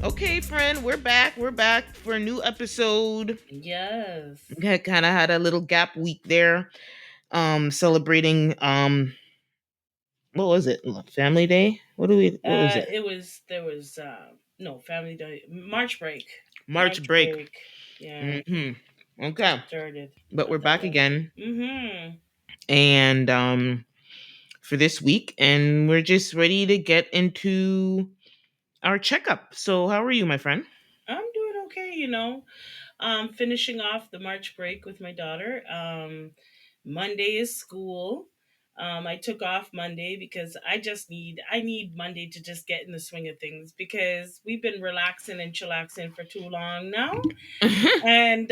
Okay, friend, we're back. We're back for a new episode. Yes. Kind of had a little gap week there. Celebrating what was it? Family Day? What was it? It was there was no family day March break. March March break. break. Yeah. Mhm. Just Okay. started But we're not that back long. again Mm-hmm. and for this week and we're just ready to get into our checkup. So, how are you, my friend? I'm doing okay. Finishing off the March break with my daughter. Monday is school. I took off Monday because I need Monday to just get in the swing of things because we've been relaxing and chillaxing for too long now. And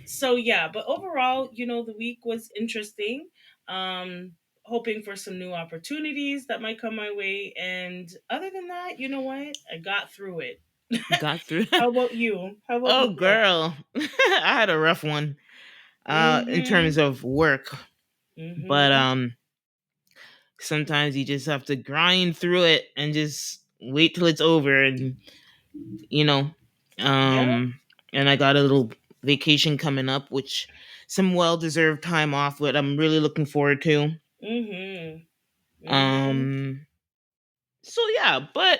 so yeah, but overall, the week was interesting. Hoping for some new opportunities that might come my way. And other than that, you know what? I got through it. Got through. How about you? How about Oh, yourself? girl. I had a rough one in terms Mm-hmm. of work. But Mm-hmm. sometimes you just have to grind through it and just wait till it's over and you know Yep. um and I got a little vacation coming up, which some well deserved time off, what I'm really looking forward to. Mm-hmm. Mm-hmm. um so yeah, but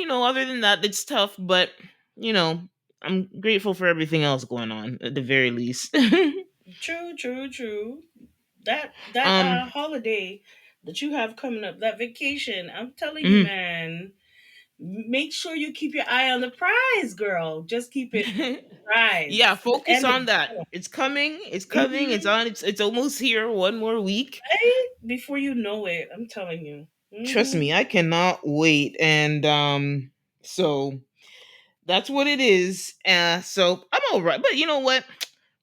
other than that, it's tough, but you know I'm grateful for everything else going on at the very least. True, true, true. That um holiday that you have coming up, that vacation, I'm telling you, mhm. man, make sure you keep your eye on the prize, girl. Just keep it Yeah, prize. focus And on that. It's coming. It's coming. It's mhm, on. It's almost here. One more week. right before you know it, I'm telling you. Trust Hmm. me, I cannot wait. And so that's what it is. So I'm all right. But you know what?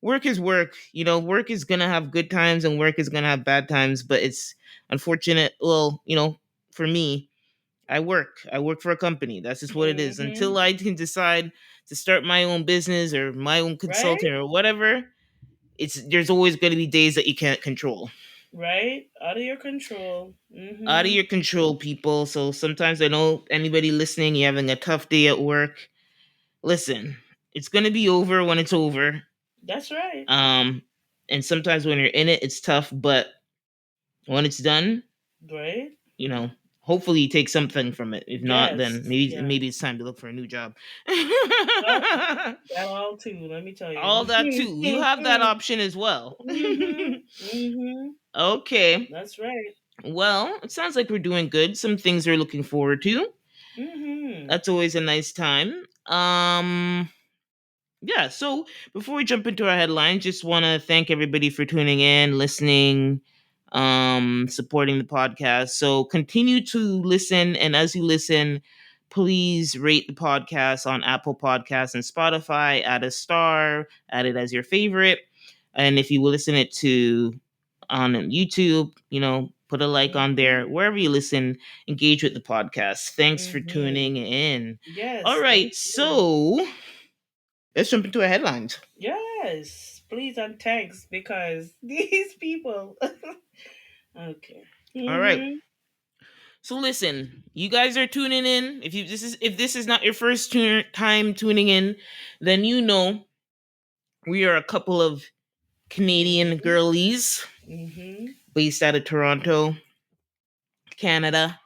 Work is work. Work is gonna have good times and work is gonna have bad times. But it's unfortunate. Well, for me, I work. I work for a company. That's just what it is. Hmm. Until I can decide to start my own business or my own Right, consulting or whatever, there's always going to be days that you can't control. right, out of your control. Out of Hmm. your control, people. So sometimes I know anybody listening, you're having a tough day at work. Listen, it's going to be over when it's over. That's right. Um, and sometimes when you're in it, it's tough. But when it's done, Right. you know, hopefully you take something from it. If not, then Yes. Yeah. maybe it's time to look for a new job. Well, that all too. Let me tell All you. that too. You have that option as well. Hmm. Hmm. Okay. That's right. Well, it sounds like we're doing good. Some things we're looking forward to. Hmm. That's always a nice time. Yeah, so before we jump into our headlines, just want to thank everybody for tuning in, listening, supporting the podcast. So continue to listen, and as you listen, please rate the podcast on Apple Podcasts and Spotify, add a star, add it as your favorite. And if you will listen it to on YouTube, put a like on there. Hmm. Wherever you listen, engage with the podcast. Thanks for Hmm. tuning in. All Yes. right, Thank you. so let's jump into our headlines. Yes. Please and thanks because these people. Okay. All right. Hmm. So listen, you guys are tuning in. If this is not your first time tuning in, then we are a couple of Canadian Hmm. girlies Hmm. based out of Toronto, Canada,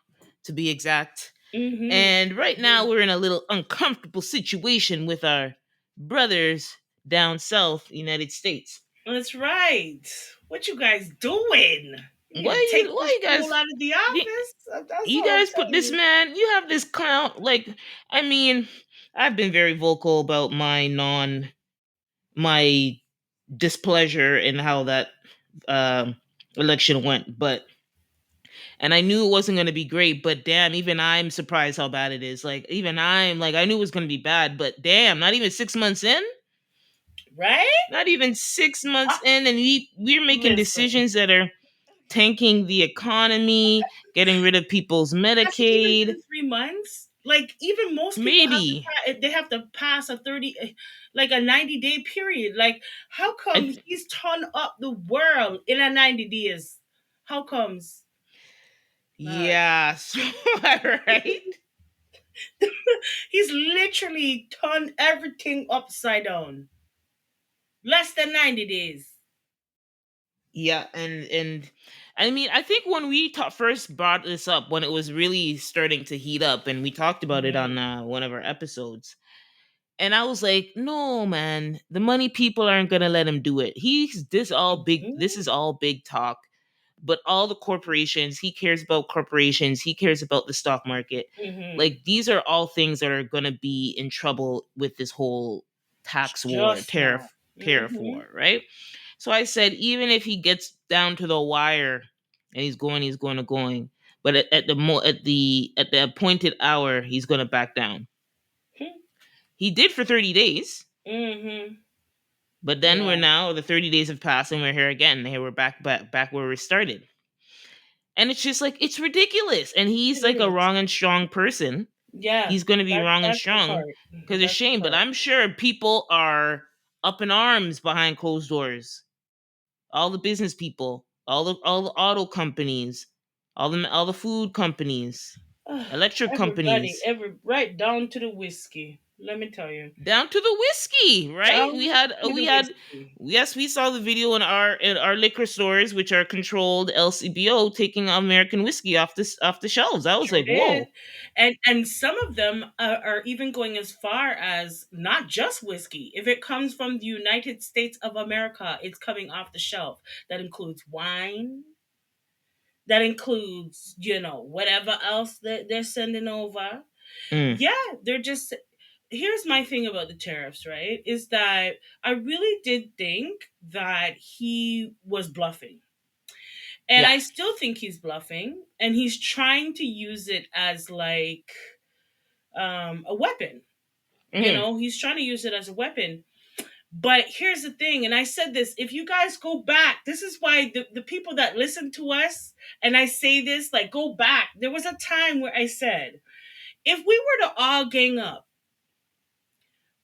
to be exact. Hmm. And right now we're in a little uncomfortable situation with our brothers down south, United States. That's right. What you guys doing? You need to Why take you this why you fool guys out of the you, office. That's you all I'm guys put telling this you. man, you have this clown, like, I mean, I've been very vocal about my displeasure in how that um election went, but and I knew it wasn't going to be great, but damn, even I'm surprised how bad it is. Like, even I'm like, I knew it was going to be bad, but damn, not even 6 months in. Right? Not even 6 months Uh, in, and we're making listen. decisions that are tanking the economy, getting rid of people's Has it even Medicaid. been 3 months? Like even most people have to Maybe. they have to pass a 90-day period. Like how come I, he's torn up the world in a 90 days? How comes? Uh, yeah, so, right? He's literally turned everything upside down. Less than 90 days. Yeah, and I mean, I think when we first brought this up, when it was really starting to heat up, and we talked about it on Hmm. one of our episodes, and I was like, no, man, the money people aren't gonna let him do it. He's this all big. This is all big talk. But all the corporations, he cares about corporations. He cares about the stock market. Hmm. Like these are all things that are gonna be in trouble with this whole tax war, Just now. tariff Hmm. war, right? So I said, even if he gets down to the wire and he's going. But at the appointed hour, he's gonna back down. He did for 30 days. Hmm. But then Yeah, we're now the 30 days have passed and we're here again. Here we're back where we started. And it's just like it's ridiculous. And he's it like a is. wrong and strong person. Yeah, He's going to be wrong and that's the strong part. because it's That's the shame. But part. I'm sure people are up in arms behind closed doors. All the business people, all the auto companies, all the food companies, electric Everybody, companies, right down to the whiskey. Let me tell you, down to the whiskey, right? down to the We had whiskey. yes, we saw the video in our liquor stores, which are controlled LCBO, taking American whiskey off the shelves. I was Sure like, did, whoa. and some of them are even going as far as not just whiskey. If it comes from the United States of America, it's coming off the shelf. That includes wine. That includes, whatever else that they're sending over. Mm, Yeah, they're just. Here's my thing about the tariffs, right? Is that I really did think that he was bluffing. And yeah. I still think he's bluffing, and he's trying to use it as like a weapon. Mm, He's trying to use it as a weapon. But here's the thing, and I said this, if you guys go back, this is why the people that listen to us, and I say this, like, go back. There was a time where I said, if we were to all gang up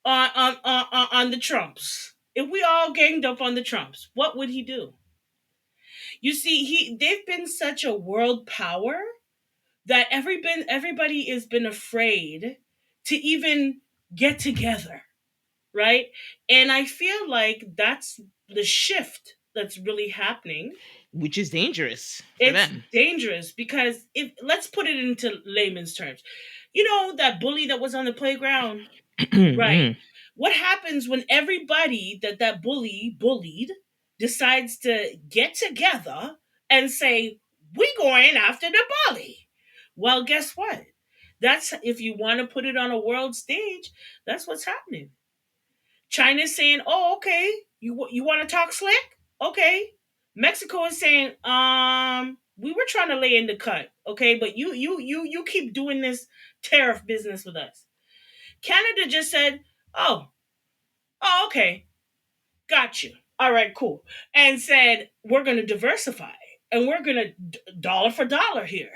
on the Trumps, if we all ganged up on the Trumps, what would he do? You see, they've been such a world power that everybody has been afraid to even get together, right? And I feel like that's the shift that's really happening. which is dangerous for It's them. dangerous because if let's put it into layman's terms. You know that bully that was on the playground, right? Mm, What happens when everybody that bully bullied decides to get together and say, "We going after the bully"? Well, guess what? That's if you want to put it on a world stage, that's what's happening. China's saying, "Oh, okay, you want to talk slick? Okay." Mexico is saying, we were trying to lay in the cut, okay, but you keep doing this tariff business with us." Canada just said, "Oh, oh, okay, got you. All right, cool," and said, "We're going to diversify and we're going to dollar for dollar here."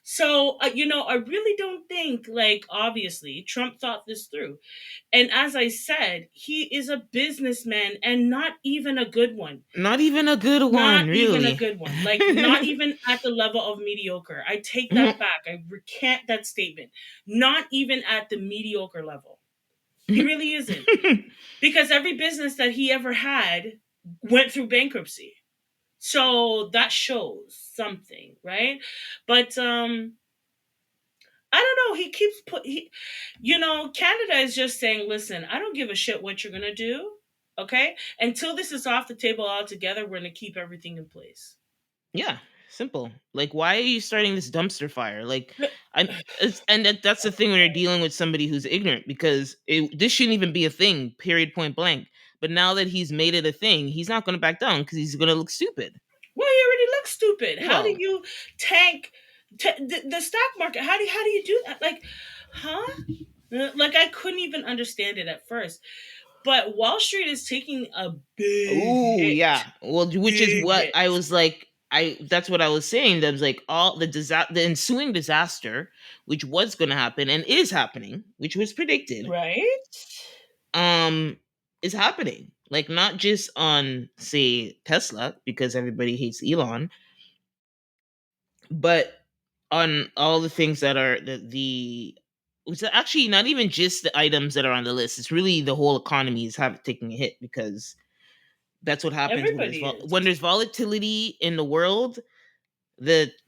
So, I really don't think, like, obviously, Trump thought this through. And as I said, he is a businessman and not even a good one. not even a good Not one, even a really. good one. Like, not even at the level of mediocre. I take that back. I recant that statement. Not even at the mediocre level. He really isn't. Because every business that he ever had went through bankruptcy. So that shows something, right? But I don't know. He keeps Canada is just saying, "Listen, I don't give a shit what you're gonna do. Okay, until this is off the table altogether, we're gonna keep everything in place." Yeah, simple. Like, why are you starting this dumpster fire? Like, that's the thing when you're dealing with somebody who's ignorant because this shouldn't even be a thing. Period. Point blank. But now that he's made it a thing, he's not going to back down because he's going to look stupid. Well, he already looks stupid. How do Well, you tank the stock market? How do you do that? Like, huh? Like, I couldn't even understand it at first. But Wall Street is taking a big oh hit. yeah. Well, which is Big what hit. I was like. That's what I was saying. That was like all the ensuing disaster, which was going to happen and is happening, which was predicted. Right? um is happening, like not just on say Tesla because everybody hates Elon, but on all the things that are the It's actually not even just the items that are on the list. It's really the whole economy is taking a hit, because that's what happens when Everybody when is. there's volatility in the world.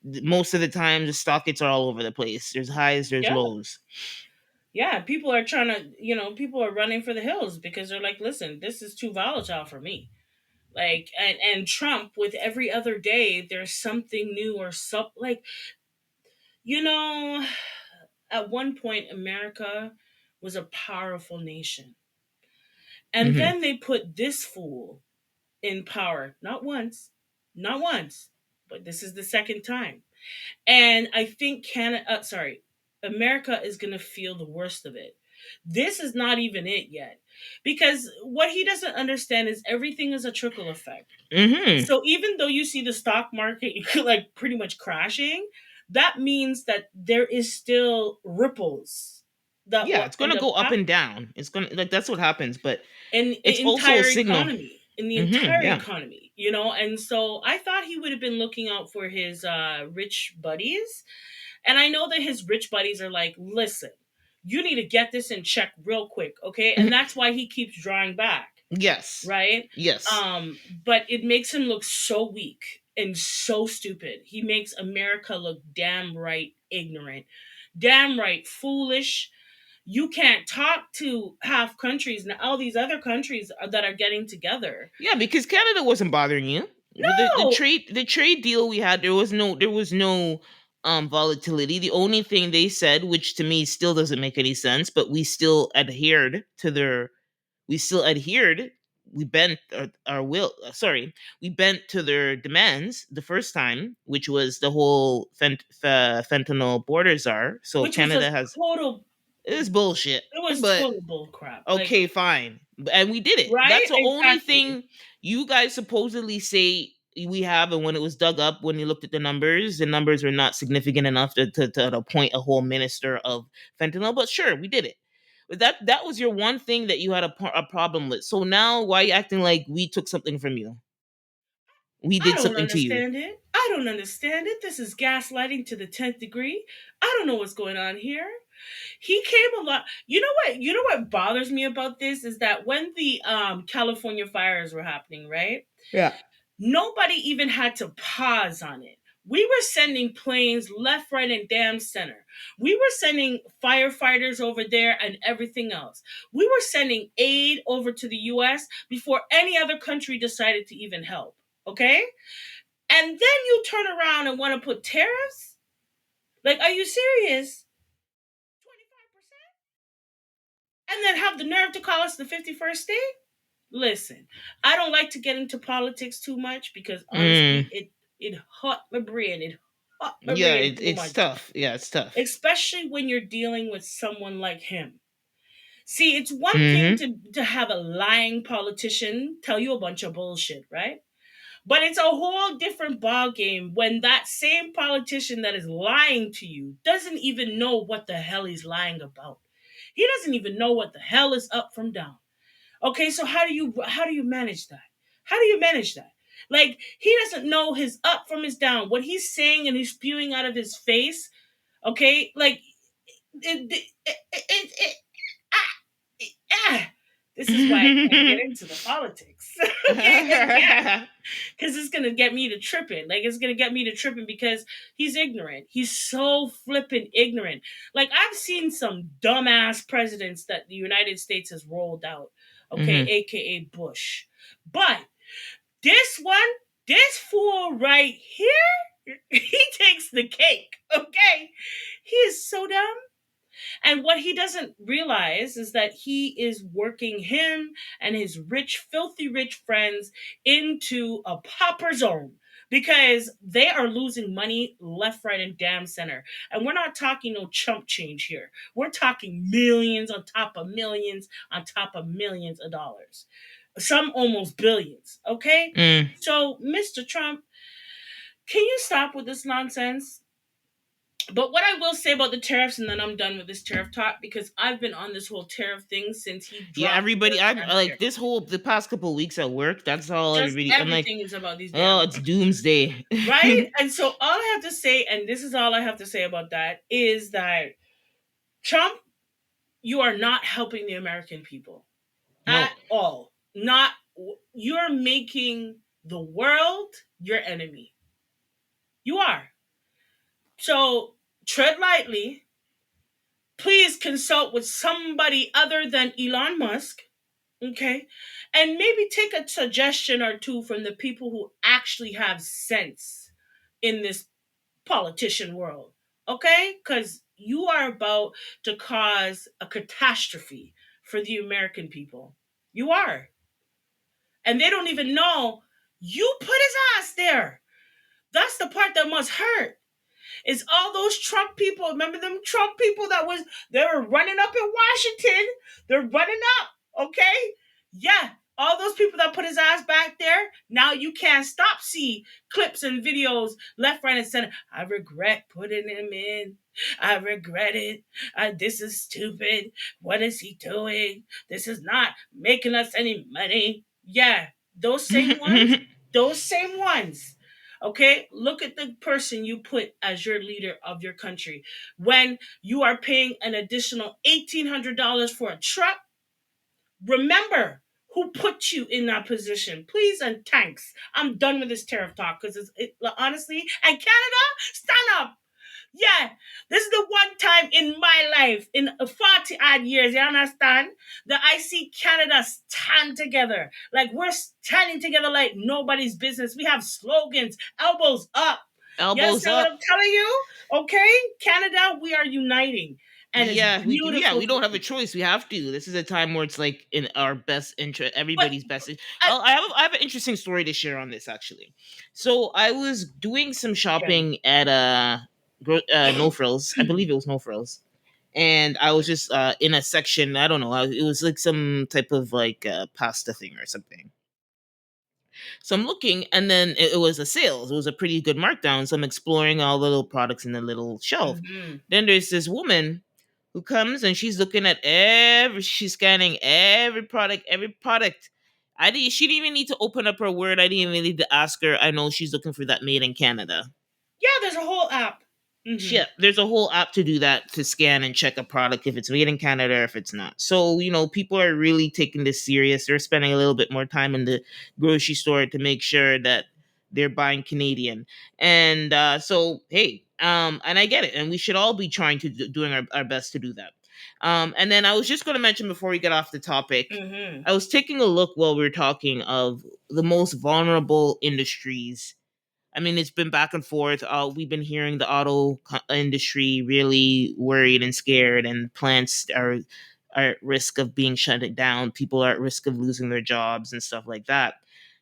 Most of the time the stock are all over the place. There's highs, there's Yeah. lows. Yeah, people are trying to, people are running for the hills because they're like, listen, this is too volatile for me. Like, and Trump, with every other day there's something new, or some, like, you know at one point America was a powerful nation, and Hmm. then they put this fool in power, not once, not once, but this is the second time. And I think America is going to feel the worst of it. This is not even it yet, because what he doesn't understand is everything is a trickle effect. Hmm. So even though you see the stock market like pretty much crashing, that means that there is still ripples that Yeah, will it's end gonna up go up and happening down. It's gonna, like, that's what happens, but in it's the also a entire signal. economy, in the Hmm. entire Yeah. economy, and so I thought he would have been looking out for his rich buddies. And I know that his rich buddies are like, listen, you need to get this in check real quick, okay? And that's why he keeps drawing back, Yes. right? Yes. But it makes him look so weak and so stupid. He makes America look damn right ignorant, damn right foolish. You can't talk to half countries and all these other countries that are getting together. Yeah, because Canada wasn't bothering you. With No, the trade deal we had, there was no volatility. The only thing they said, which to me still doesn't make any sense, but we still adhered. We bent our will. Sorry, we bent to their demands the first time, which was the whole fentanyl borders are. So which was a Canada has, total, it is bullshit, it was but total bull crap. Like, okay, fine. And we did it. right? That's the only Exactly. thing you guys supposedly say we have. And when it was dug up, when you looked at the numbers were not significant enough to appoint a whole minister of fentanyl. But sure, we did it. But that was your one thing that you had a problem with. So now why are you acting like we took something from you? We I did don't something to you. understand it. I don't understand it. This is gaslighting to the 10th degree. I don't know what's going on here. He came a lot. You know what? You know what bothers me about this is that when the California fires were happening, right? Yeah. Nobody even had to pause on it. We were sending planes left, right, and damn center. We were sending firefighters over there and everything else. We were sending aid over to the US before any other country decided to even help. Okay? And then you turn around and want to put tariffs? Like, are you serious? 25%? And then have the nerve to call us the 51st state? Listen, I don't like to get into politics too much because honestly, Mm, it hurt my brain. It hurt my yeah, brain too it's much, tough. Yeah, it's tough. especially when you're dealing with someone like him. See, it's one thing Hmm. to have a lying politician tell you a bunch of bullshit, right? But it's a whole different ball game when that same politician that is lying to you doesn't even know what the hell he's lying about. He doesn't even know what the hell is up from down. Okay, so how do you manage that? How do you manage that? Like, he doesn't know his up from his down. What he's saying and he's spewing out of his face. Okay, like it ah, ah. This is why I can't get into the politics. Okay, I can't, because it's gonna get me to tripping. Like, it's gonna get me to tripping because he's ignorant. He's so flippin' ignorant. Like, I've seen some dumbass presidents that the United States has rolled out. Okay, Hmm. aka Bush. But this one, this fool right here, he takes the cake. Okay, he is so dumb. And what he doesn't realize is that he is working him and his rich, filthy rich friends into a pauper zone because they are losing money left, right, and damn center. And we're not talking no chump change here. We're talking millions on top of millions on top of millions of dollars. Some almost billions. Okay? Mm. So, Mr. Trump, can you stop with this nonsense? But what I will say about the tariffs, and then I'm done with this tariff talk because I've been on this whole tariff thing since he Yeah, dropped the everybody. I'm damn like tariff. the past couple of weeks at work. That's all Just everybody. I'm like, everything is about these oh, damn it's doomsday. right. And so all I have to say, and this is all I have to say about that, is that Trump. you are not helping the American people at No. all. Not You're making the world your enemy. You are. So tread lightly. Please consult with somebody other than Elon Musk, okay? And maybe take a suggestion or two from the people who actually have sense in this politician world, okay? Because you are about to cause a catastrophe for the American people. You are. And they don't even know you put his ass there. That's the part that must hurt. Is all those Trump people. Remember them Trump people they were running up in Washington? They're running up, okay? Yeah. All those people that put his ass back there, now you can't stop see clips and videos left, right, and center. I regret putting him in. I regret it. This is stupid. What is he doing? This is not making us any money. Yeah, those same ones. Those same ones. Okay, look at the person you put as your leader of your country. When you are paying an additional $1,800 for a truck, remember who put you in that position. Please and thanks. I'm done with this tariff talk because honestly, and Canada, stand up. Yeah, this is the one time in my life, in 40 odd years, you understand, that I see Canada stand together. Like we're standing together like nobody's business. We have slogans, elbows up. You Elbows understand what I'm up. telling you? Okay, Canada, we are uniting. And it's Yeah, we do. Yeah, beautiful we to don't have a see. choice. We have to. This is a time where it's like in our best interest, But everybody's best. I, I have an interesting story to share on this actually. So I was doing some yeah. shopping at No Frills. I believe it was No Frills, and I was just in a section. I don't know. It was like some type of like pasta thing or something. So I'm looking, and then it was a sale. It was a pretty good markdown. So I'm exploring all the little products in the little shelf. Hmm. Then there's this woman who comes and she's looking at she's scanning every product, every product. She didn't even need to open up her word. I didn't even need to ask her. I know she's looking for that made in Canada. Yeah, there's a whole app. Hmm. Yeah, there's a whole app to do that, to scan and check a product if it's made in Canada or if it's not. So, people are really taking this serious. They're spending a little bit more time in the grocery store to make sure that they're buying Canadian. And so, hey, and I get it. And we should all be trying to doing our best to do that. And then I was just going to mention before we get off the topic, Hmm. I was taking a look while we were talking of the most vulnerable industries. I mean, it's been back and forth. We've been hearing the industry really worried and scared, and plants are at risk of being shut down. People are at risk of losing their jobs and stuff like that.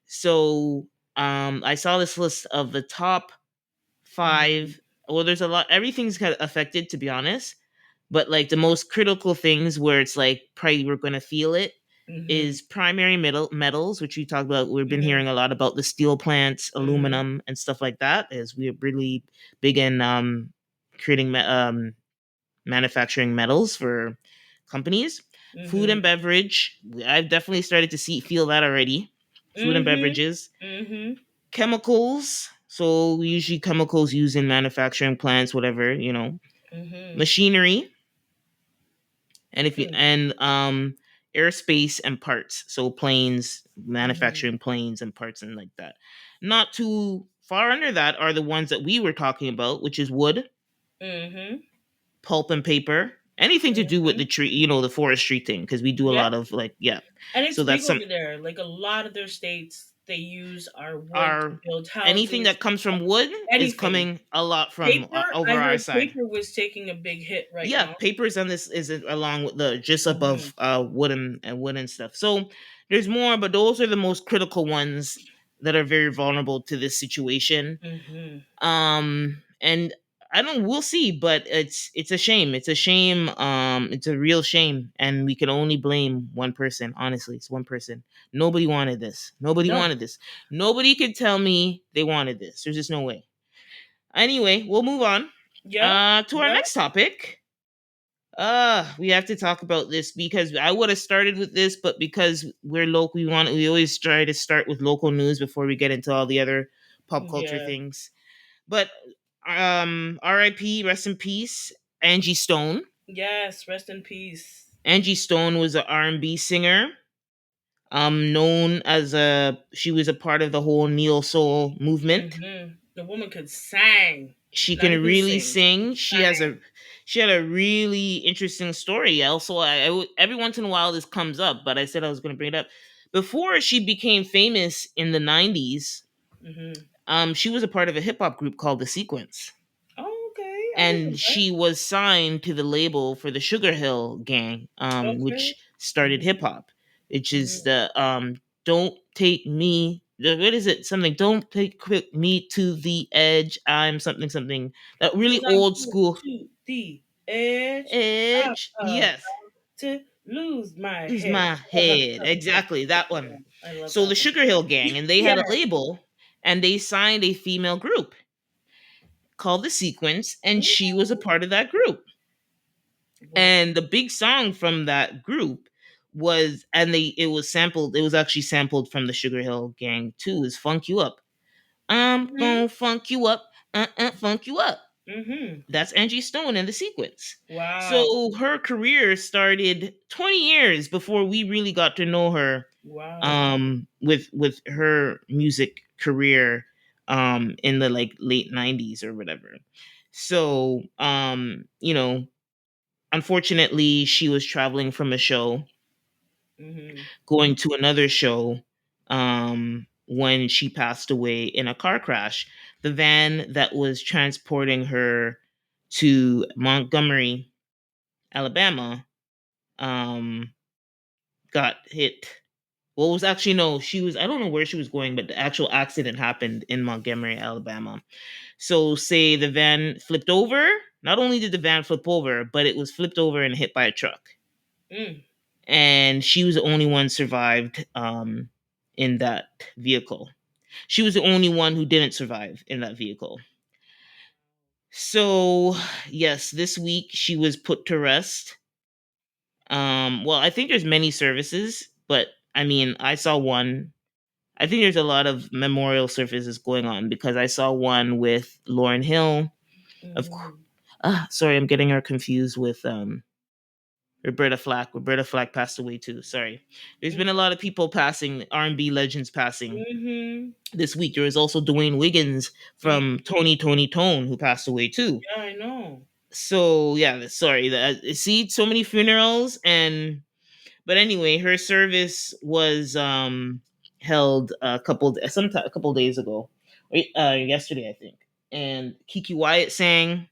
So, I saw this list of the top Hmm. five. Well, there's a lot. Everything's kind of affected, to be honest. But like the most critical things where it's like probably we're gonna feel it Hmm. is primary metals, which we talked about. We've been Hmm. hearing a lot about the steel plants, Hmm. aluminum, and stuff like that. As we're really big in creating manufacturing metals for companies. Food Hmm. and beverage, I've definitely started to feel that already. Food and Hmm. beverages, Hmm. chemicals. So usually chemicals used in manufacturing plants, whatever, Hmm. machinery, and if you Hmm. and aerospace and parts, so planes, Hmm. manufacturing planes and parts and like that. Not too far under that are the ones that we were talking about, which is wood, Hmm. pulp and paper, anything to do with the Hmm. tree, the forestry thing, because we do a Yeah, lot of like, yeah. and it's So big that's some over there. Like a lot of their states, they use our wood to our build anything houses, that comes from wood is anything. coming a lot from Paper, I over our heard side. paper was taking a big hit right Yeah, now. papers on this is along with the just Hmm. above wooden stuff. So there's more, but those are the most critical ones that are very vulnerable to this situation. Hmm. And I don't we'll see, but it's a shame. It's a shame. It's a real shame. And we can only blame one person. Honestly, it's one person. Nobody wanted this. Nobody No. wanted this. Nobody could tell me they wanted this. There's just no way. Anyway, we'll move on. Yep. To our Yep. next topic. We have to talk about this because I would have started with this, but because we're local, we always try to start with local news before we get into all the other pop culture Yeah. things. But R.I.P. Rest in peace, Angie Stone. Yes. Rest in peace. Angie Stone was an R&B singer, known as a she was a part of the whole neo soul movement. The woman could sing, She not can even really sing. She could sing. sing. She had a really interesting story. Also, every once in a while this comes up, but I said I was going to bring it up. Before she became famous in the '90s, Hmm. she was a part of a hip hop group called The Sequence, Oh, okay. I didn't know and that. she was signed to the label for the Sugar Hill Gang, Okay. which started hip hop, which is Hmm. the "Don't Take Me." What is it? Something. Don't take me to the edge. I'm something something. That really Cause I'm old going school to the edge. I'm edge. about Yes, to lose my lose head. my head. Exactly that one. I love So that the one. Sugar Hill Gang, and they Yeah. had a label, and they signed a female group called the Sequence, and she was a part of that group. Wow. And the big song from that group was, and they it was sampled. It was actually sampled from the Sugar Hill Gang too. Is "Funk You Up." I'm Hmm. gonna funk you up, funk you up. Hmm. That's Angie Stone in the Sequence. Wow. So her career started 20 years before we really got to know her, Wow. with her music career, in the like late 90s or whatever. So, unfortunately, she was traveling from a show, Hmm. going to another show, when she passed away in a car crash. The van that was transporting her to Montgomery, Alabama, um, got hit. Well, it was actually no, she was, I don't know where she was going, but the actual accident happened in Montgomery, Alabama. So, say the van flipped over. Not only did the van flip over, but it was flipped over and hit by a truck. Mm. And she was the only one survived, in that vehicle. She was the only one who didn't survive in that vehicle. So, yes, this week she was put to rest. Well, I think there's many services, but I mean, I saw one. I think there's a lot of memorial services going on because I saw one with Lauren Hill. Of course. Hmm. Sorry, I'm getting her confused with Roberta Flack. Roberta Flack passed away too. Sorry. There's been a lot of people passing, R&B legends passing Hmm. this week. There was also Dwayne Wiggins from Tony Tone who passed away too. Yeah, I know. So yeah, sorry. See, so many funerals, and but anyway, her service was held a couple days ago, yesterday I think, and Kiki Wyatt sang.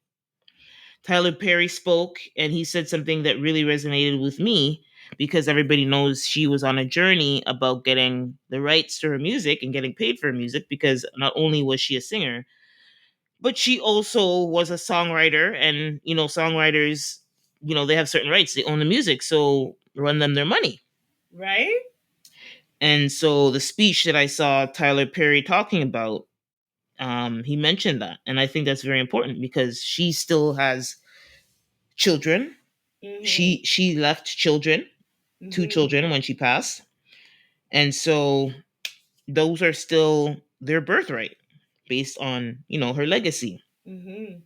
Tyler Perry spoke, and he said something that really resonated with me because everybody knows she was on a journey about getting the rights to her music and getting paid for her music, because not only was she a singer, but she also was a songwriter. And songwriters, they have certain rights, they own the music, so run them their money. Right? And so the speech that I saw Tyler Perry talking about, he mentioned that, and I think that's very important because she still has children. Hmm. She left children, two Hmm. children when she passed, and so those are still their birthright based on her legacy. Hmm.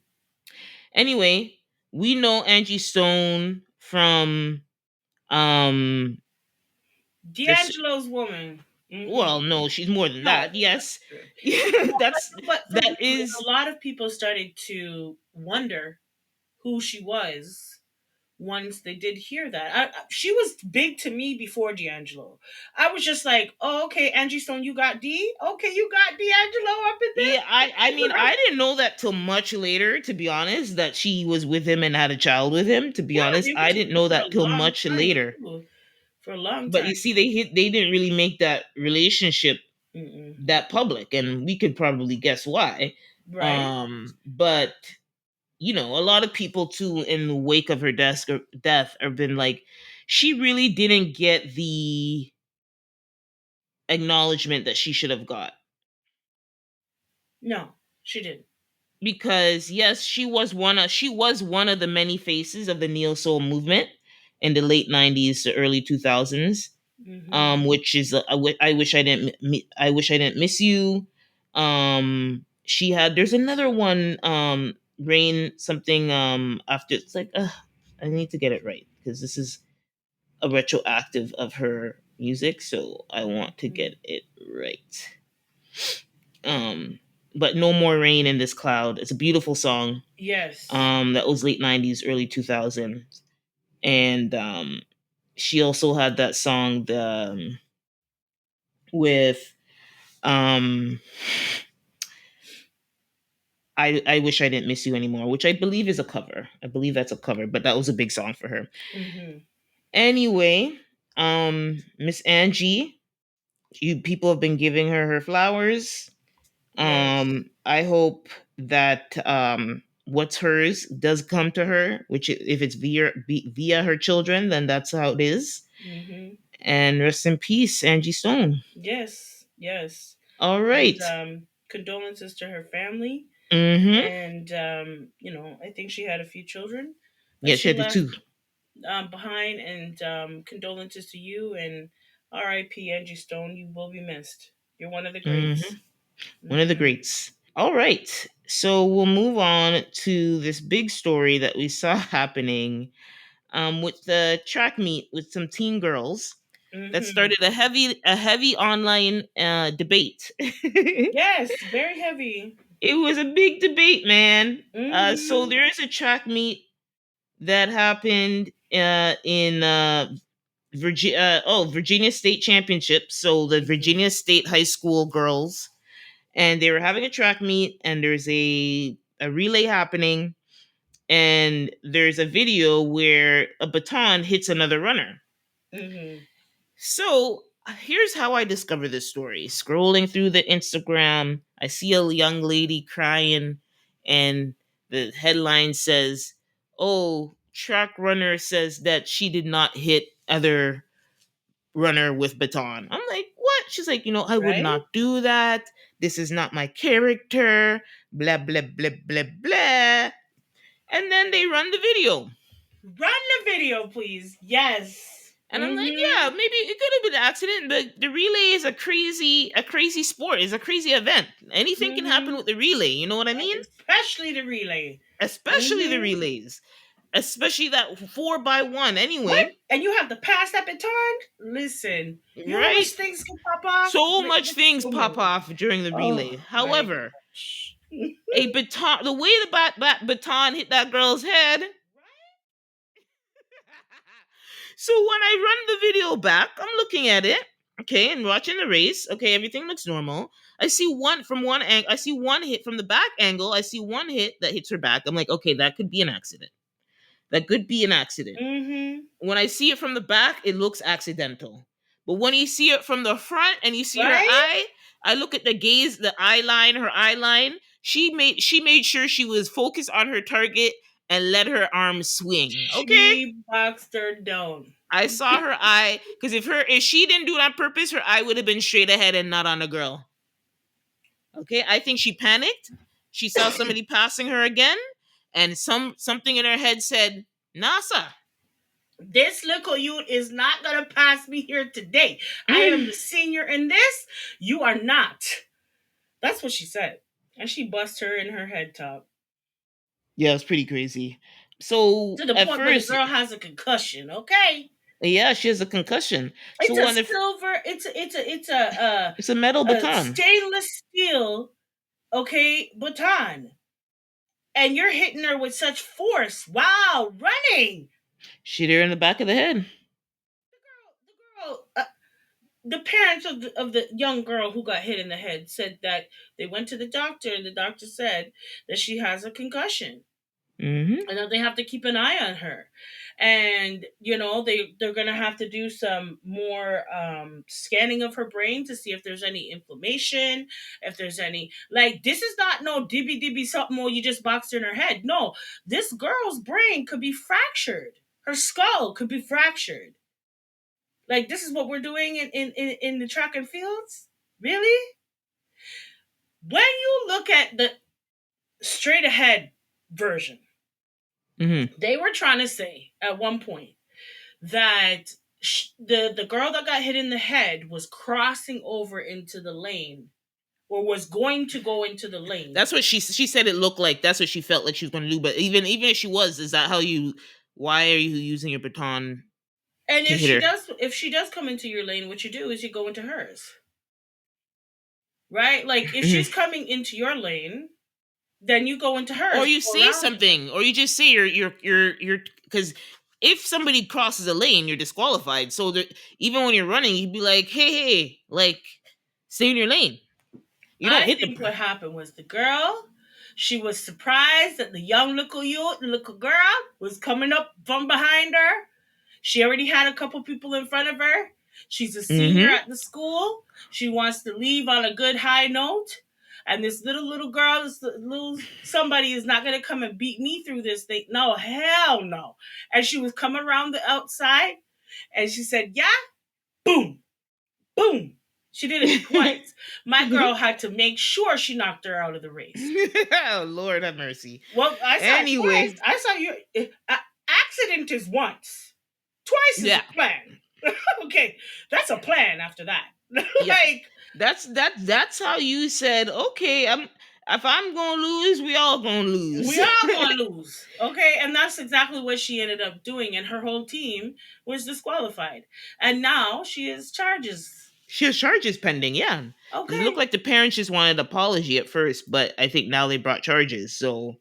Anyway, we know Angie Stone from um this. D'Angelo's woman. Hmm. Well, no, she's more than No, that. Yes. true. that's But for that real, is a lot of people started to wonder who she was once they did hear that. She was big to me before D'Angelo. I was just like, oh, okay, Angie Stone, you got D? Okay, you got D'Angelo up in Yeah, I mean, there? I didn't know that till much later, to be honest, that she was with him and had a child with him. To be Yeah, honest, they were I didn't together know for that a till long much time, later. too. For a long But time. you see, they didn't really make that relationship Mm-mm. that public, and we could probably guess why. Right? But a lot of people too, in the wake of her death, have been like, she really didn't get the acknowledgement that she should have got. No, she didn't. Because yes, she was one of the many faces of the neo soul movement in the late '90s to early 2000s. Hmm. Which is I wish I didn't I wish I didn't miss you. She had There's another one, rain something, after, it's like, I need to get it right because this is a retroactive of her music, so I want to Mhm. get it right. Um, but No More Rain in This Cloud. It's a beautiful song. Yes. That was late '90s, early 2000s, and she also had that song with um, I Wish I Didn't Miss You Anymore, which I believe is a cover. I believe that's a cover, but that was a big song for her. Hmm. Anyway, Miss Angie, you people have been giving her flowers. Yes. I hope that what's hers does come to her, which if it's via her children, then that's how it is. Hmm. And rest in peace, Angie Stone. Yes. Yes. All And right. condolences to her family. Mm-hmm. And I think she had a few children that Yeah, she she had the left two. behind. And condolences to you. And R.I.P. Angie Stone. You will be missed. You're one of the Mm-hmm. greats. One of the Hmm. greats. All right. So we'll move on to this big story that we saw happening with the track meet with some teen girls that Hmm. started a heavy online debate. It Yes. Very heavy. was a big debate, man. So Hmm. there is a track meet that happened in Virginia State Championship. So the Hmm. Virginia State high school girls, and they were having a track meet, and there's a relay happening, and there's a video where a baton hits another runner. Hmm. So here's how I discovered this story. Scrolling through the Instagram, I see a young lady crying, and the headline says, "Oh, track runner says that she did not hit other runner with baton." I'm like, "What?" She's like, "I would Right? not do that. This is not my character. Blah blah blah blah blah." And then they run the video. Run the video, please. Yes. And I'm like, Mm-hmm. yeah, maybe it could have been an accident, but the relay is a crazy sport. It's a crazy event. Anything can happen Mm-hmm. with the relay. You know what I mean? Especially the relay. Especially the Mm-hmm. relays, especially that 4x1. What? Anyway, And you have to pass that baton? Listen, you know how right? much things can pop off? So much things Oh pop my, off during the oh relay. my However, gosh. a baton, the way the baton hit that girl's head. So when I run the video back, I'm looking at it, okay, and watching the race. Okay, everything looks normal. I see one from one angle. I see one hit from the back angle. I see one hit that hits her back. I'm like, okay, that could be an accident. That could be an accident. Mm-hmm. When I see it from the back, it looks accidental. But when you see it from the front and you see her Right? eye, I look at the gaze, the eye line, her eye line. She made sure she was focused on her target and let her arm swing. Okay, She boxed her down. I saw her eye because if she didn't do it on purpose, her eye would have been straight ahead and not on the girl. Okay, I think she panicked. She saw somebody passing her again, and something in her head said, "NASA." This little youth is not gonna pass me here today. I am Mm. the senior in this. You are not. That's what she said. And she bust her in her head top. Yeah, it was pretty crazy. So To the at point where the first, girl has a concussion, okay? yeah, she has a concussion. So It's a when silver, it's a metal a baton, stainless steel, okay, baton. And you're hitting her with such force. Wow, running. she hit her in the back of the head. The girl, the parents of the young girl who got hit in the head said that they went to the doctor and the doctor said that she has a concussion Hmm. and that they have to keep an eye on her. And they're gonna have to do some more scanning of her brain to see if there's any inflammation, if there's any, like, this is not no dibby dibby something or you just boxed her in her head. No, this girl's brain could be fractured, her skull could be fractured. Like, this is what we're doing in the track and fields? Really? When you look at the straight ahead version, Hmm. they were trying to say at one point that the girl that got hit in the head was crossing over into the lane, or was going to go into the lane. That's what she said. It looked like that's what she felt like she was going to do. But even if she was, is that how you? Why are you using your baton? And to hit her. if she does come into your lane, what you do is you go into hers, right? Like if Mhm. she's coming into your lane, then you go into hers, Or you go say around her. something, or you just say you're because if somebody crosses a lane, you're disqualified. So even when you're running, you'd be like, hey, like stay in your lane. You don't I hit the. think what happened was the girl, she was surprised that the young little girl was coming up from behind her. She already had a couple people in front of her. She's a senior Mm-hmm. at the school. She wants to leave on a good high note. And this little girl, this little somebody is not going to come and beat me through this thing. No, hell no. And she was coming around the outside and she said, yeah, boom, boom. She did it twice. My girl had to make sure she knocked her out of the race. Oh, Lord have mercy. Well, I saw it twice. Anyway, I saw you. Accident is once. Twice is yeah, a plan. Okay, that's a plan after that. yeah. Like, That's how you said, okay, if I'm gonna lose, we all gonna lose. we all gonna lose. Okay, and that's exactly what she ended up doing, and her whole team was disqualified. And now she has charges. She has charges pending, yeah. Because it looked Okay. like the parents just wanted an apology at first, but I think now they brought charges. So,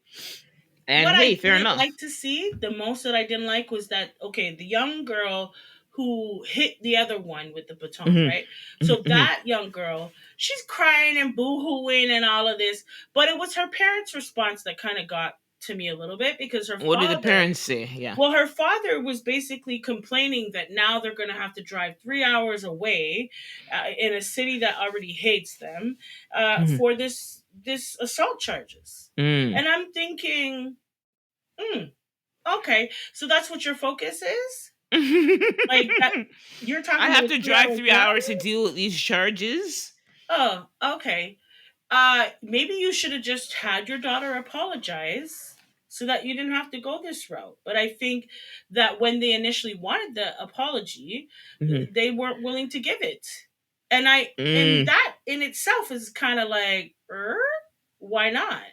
and What hey, I fair didn't enough. like to see, the most that I didn't like was that, okay, the young girl who hit the other one with the baton, Hmm. right? So Hmm. that young girl, she's crying and boo-hooing and all of this, but it was her parents' response that kind of got to me a little bit because her What did the father, parents say? Yeah. well, her father was basically complaining that now they're going to have to drive 3 hours away in a city that already hates them Hmm. for this assault charges. Mm. And I'm thinking, mm, okay, so that's what your focus is? Like that I you're talking about have a to drive 3 hour 3 hours to drive? deal with these charges. Oh, okay. Maybe you should have just had your daughter apologize so that you didn't have to go this route. But I think that when they initially wanted the apology, Hmm. they weren't willing to give it. And Mm. that in itself is kind of like, why not?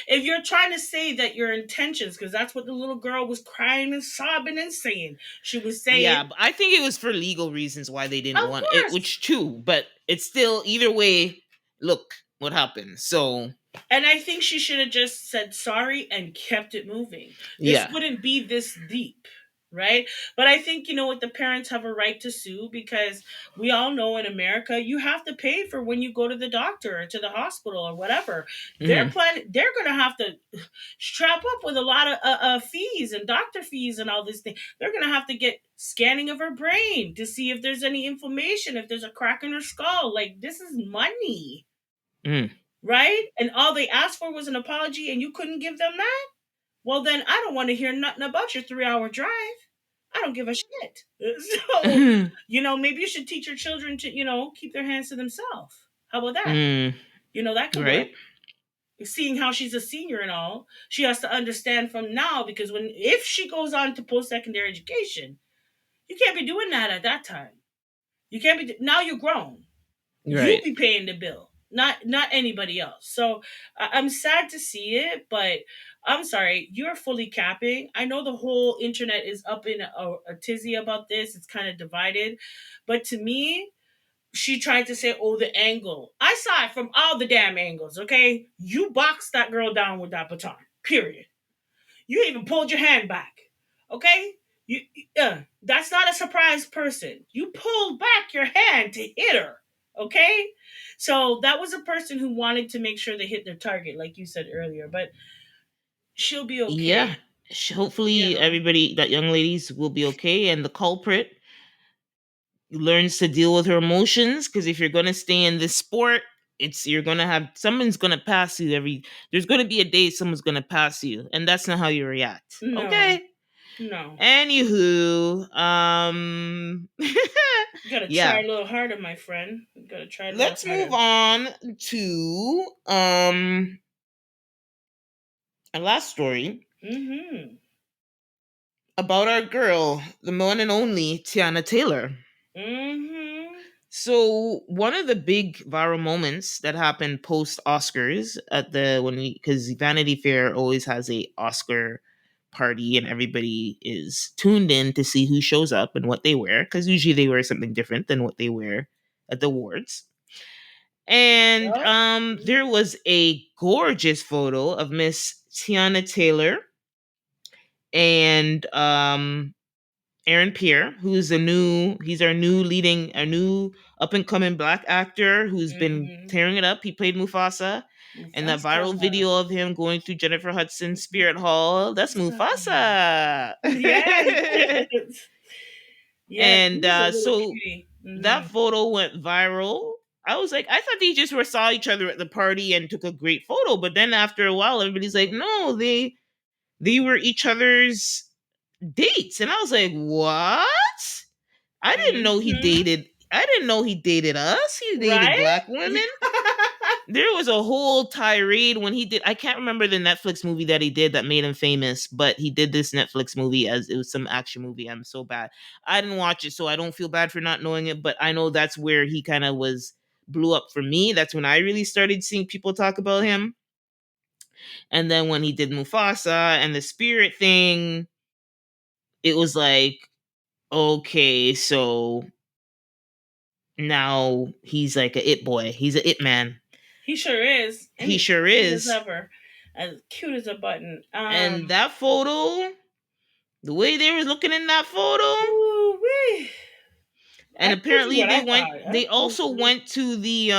If you're trying to say that your intentions, because that's what the little girl was crying and sobbing and saying, she was Yeah, saying, but I think it was for legal reasons why they didn't of want it, course. which too, but it's still either way. Look what happened. So And I think she should have just said sorry and kept it moving. This yeah. wouldn't be this deep, right? But I think, you know what, the parents have a right to sue because we all know in America you have to pay for when you go to the doctor or to the hospital or whatever. Hmm. They're going to have to strap up with a lot of fees and doctor fees and all this thing. They're going to have to get scanning of her brain to see if there's any inflammation, if there's a crack in her skull. Like, this is money, Mm. right? And all they asked for was an apology and you couldn't give them that? Well, then I don't want to hear nothing about your 3 hour drive. I don't give a shit. So, maybe you should teach your children to, keep their hands to themselves. How about that? Mm. That could work. Right. Seeing how she's a senior and all, she has to understand from now because if she goes on to post secondary education, you can't be doing that at that time. You can't be now you're grown. You'll Right. be paying the bill, not anybody else. So I'm sad to see it, but I'm sorry, you're fully capping. I know the whole internet is up in a tizzy about this. It's kind of divided, but to me, she tried to say, "Oh, the angle." I saw it from all the damn angles. Okay, you boxed that girl down with that baton. Period. You even pulled your hand back. Okay, that's not a surprise person. You pulled back your hand to hit her. Okay, so that was a person who wanted to make sure they hit their target, like you said earlier. But she'll be Yeah. okay. You Hopefully, know. everybody, that young ladies, will be okay, and the culprit learns to deal with her emotions. Because if you're gonna stay in this sport, you're gonna have someone's gonna pass you every. There's gonna be a day someone's gonna pass you, and that's not how you react. No, Okay. no. Anywho, You gotta try yeah. a little harder, my friend. You gotta try a little Let's move harder. on to a last story Mm-hmm. about our girl, the one and only Tiana Taylor. Mm-hmm. So one of the big viral moments that happened post Oscars at the when we because Vanity Fair always has a Oscar party and everybody is tuned in to see who shows up and what they wear, because usually they wear something different than what they wear at the awards. And Yup. there was a gorgeous photo of Miss Tiana Taylor and Aaron Pierre, he's our new up and coming black actor who's been Mm-hmm. tearing it up. He played Mufasa. And that Mufasa. viral video of him going through Jennifer Hudson's Spirit Hall, that's Mufasa. Mufasa. Yes. Yes, And he's a little so cutie. that Mm-hmm. photo went viral. I was like, I thought they just saw each other at the party and took a great photo. But then after a while, everybody's like, no, they were each other's dates. And I was like, what? Mm-hmm. I didn't know he dated us. He dated Right? black women. There was a whole tirade when he did. I can't remember the Netflix movie that he did that made him famous, but he did this Netflix movie as it was some action movie. I'm so bad. I didn't watch it, so I don't feel bad for not knowing it, but I know that's where he kind of was blew up for me. That's when I really started seeing people talk about him. And then when he did Mufasa and the spirit thing, it was like, okay, so now he's like a it boy. He's a it man. He sure is. And He he's sure cute as is. ever. As cute as a button. And that photo, the way they were looking in that photo, Ooh-wee. and I told you apparently what I thought. they also went to the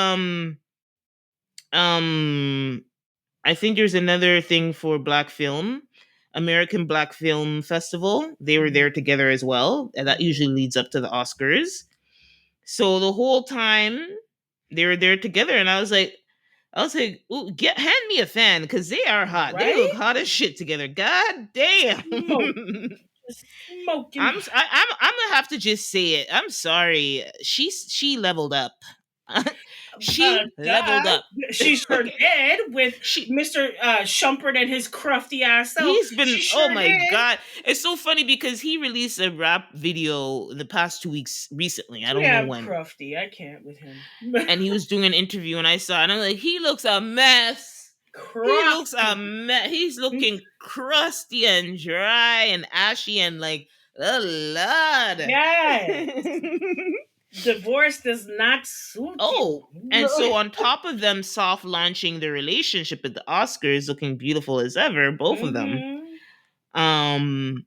um I think there's another thing for black film, American Black Film Festival. They were there together as well, and that usually leads up to the Oscars. So the whole time they were there together, and I was like, ooh, hand me a fan because they are hot. They look Right? hot as shit together. God damn. Smoke. Just smoking. I'm gonna have to just say it. I'm sorry. She leveled up. She leveled God. up. She sure Okay. did with She Mr. Shumpert and his crufty ass self. he's been She oh sure my did. god. It's so funny because he released a rap video in the past 2 weeks recently. I Too don't know damn when. crufty. I can't with him. And he was doing an interview and I saw it and I'm like, he looks a mess. He looks a Crufty. mess. He's looking crusty and dry and ashy and like, oh lord. Yes. Divorce does not suit you. Oh, and so on top of them soft launching their relationship at the Oscars, looking beautiful as ever, both of them. Mm-hmm. Um,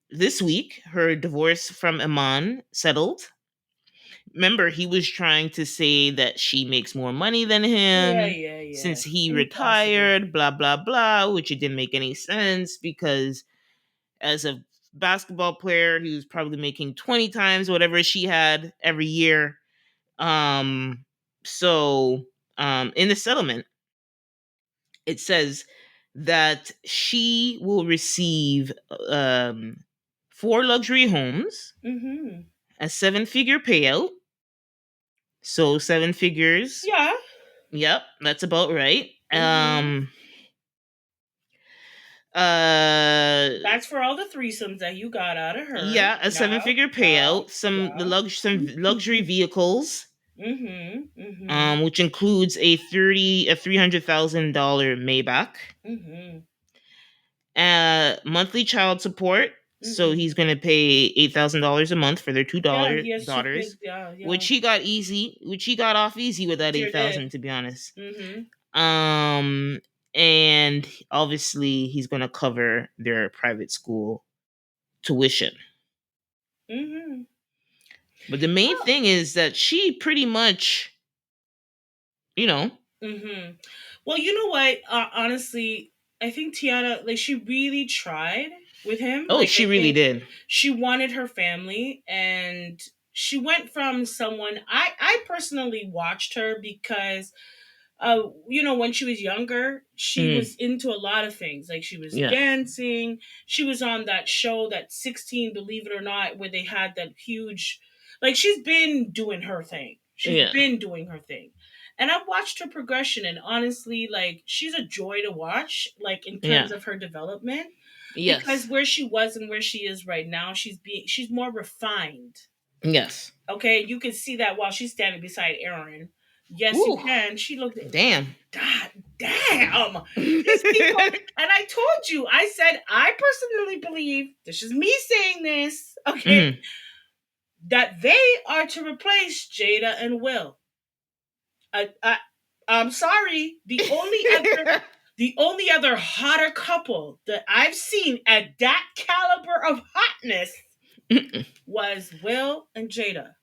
this week, her divorce from Iman settled. Remember, he was trying to say that she makes more money than Yeah, him yeah, yeah. since he Impossible. retired, blah, blah, blah, which it didn't make any sense because as a basketball player, he was probably making 20 times whatever she had every year. Um, so in the settlement, it says that she will receive four luxury homes, Mm-hmm. a seven-figure payout. So 7 figures. Yeah. Yep, that's about right. Mm-hmm. Uh, That's for all the threesomes that you got out of her. yeah, a Yeah, seven-figure yeah, payout. yeah. Some luxury vehicles, Mm-hmm. Mm-hmm. which includes a $300,000 Maybach. Mm-hmm. Monthly child support. So Mm-hmm. he's gonna pay $8,000 a month for their two Yeah, daughter he has two daughters, kids. Yeah, yeah. which he got off easy with that Sure eight did. thousand. To be honest, Mm-hmm. um, and obviously he's gonna cover their private school tuition. Mm-hmm. But the main Well, thing is that she pretty much, you know, mm-hmm. Well, you know what? Honestly, I think Tiana, like, she really tried with him. oh, Like, she I really think did. she wanted her family, and she went from someone. I personally watched her because when she was younger, she Mm, was into a lot of things. Like, she was yeah, dancing. She was on that show, that 16, believe it or not, where they had that huge, like, she's been doing her thing. She's yeah, been doing her thing. And I've watched her progression, and honestly, like, she's a joy to watch, like, in yeah, terms of her development, because yes, where she was and where she is right now, she's more refined. yes. Okay, you can see that while she's standing beside Aaron. Yes, you Ooh, can. She looked, damn. God damn, these people. And I told you, I said, I personally believe, this is me saying this, okay, Mhm. that they are to replace Jada and Will. I, I'm sorry. The only other hotter couple that I've seen at that caliber of hotness was Will and Jada.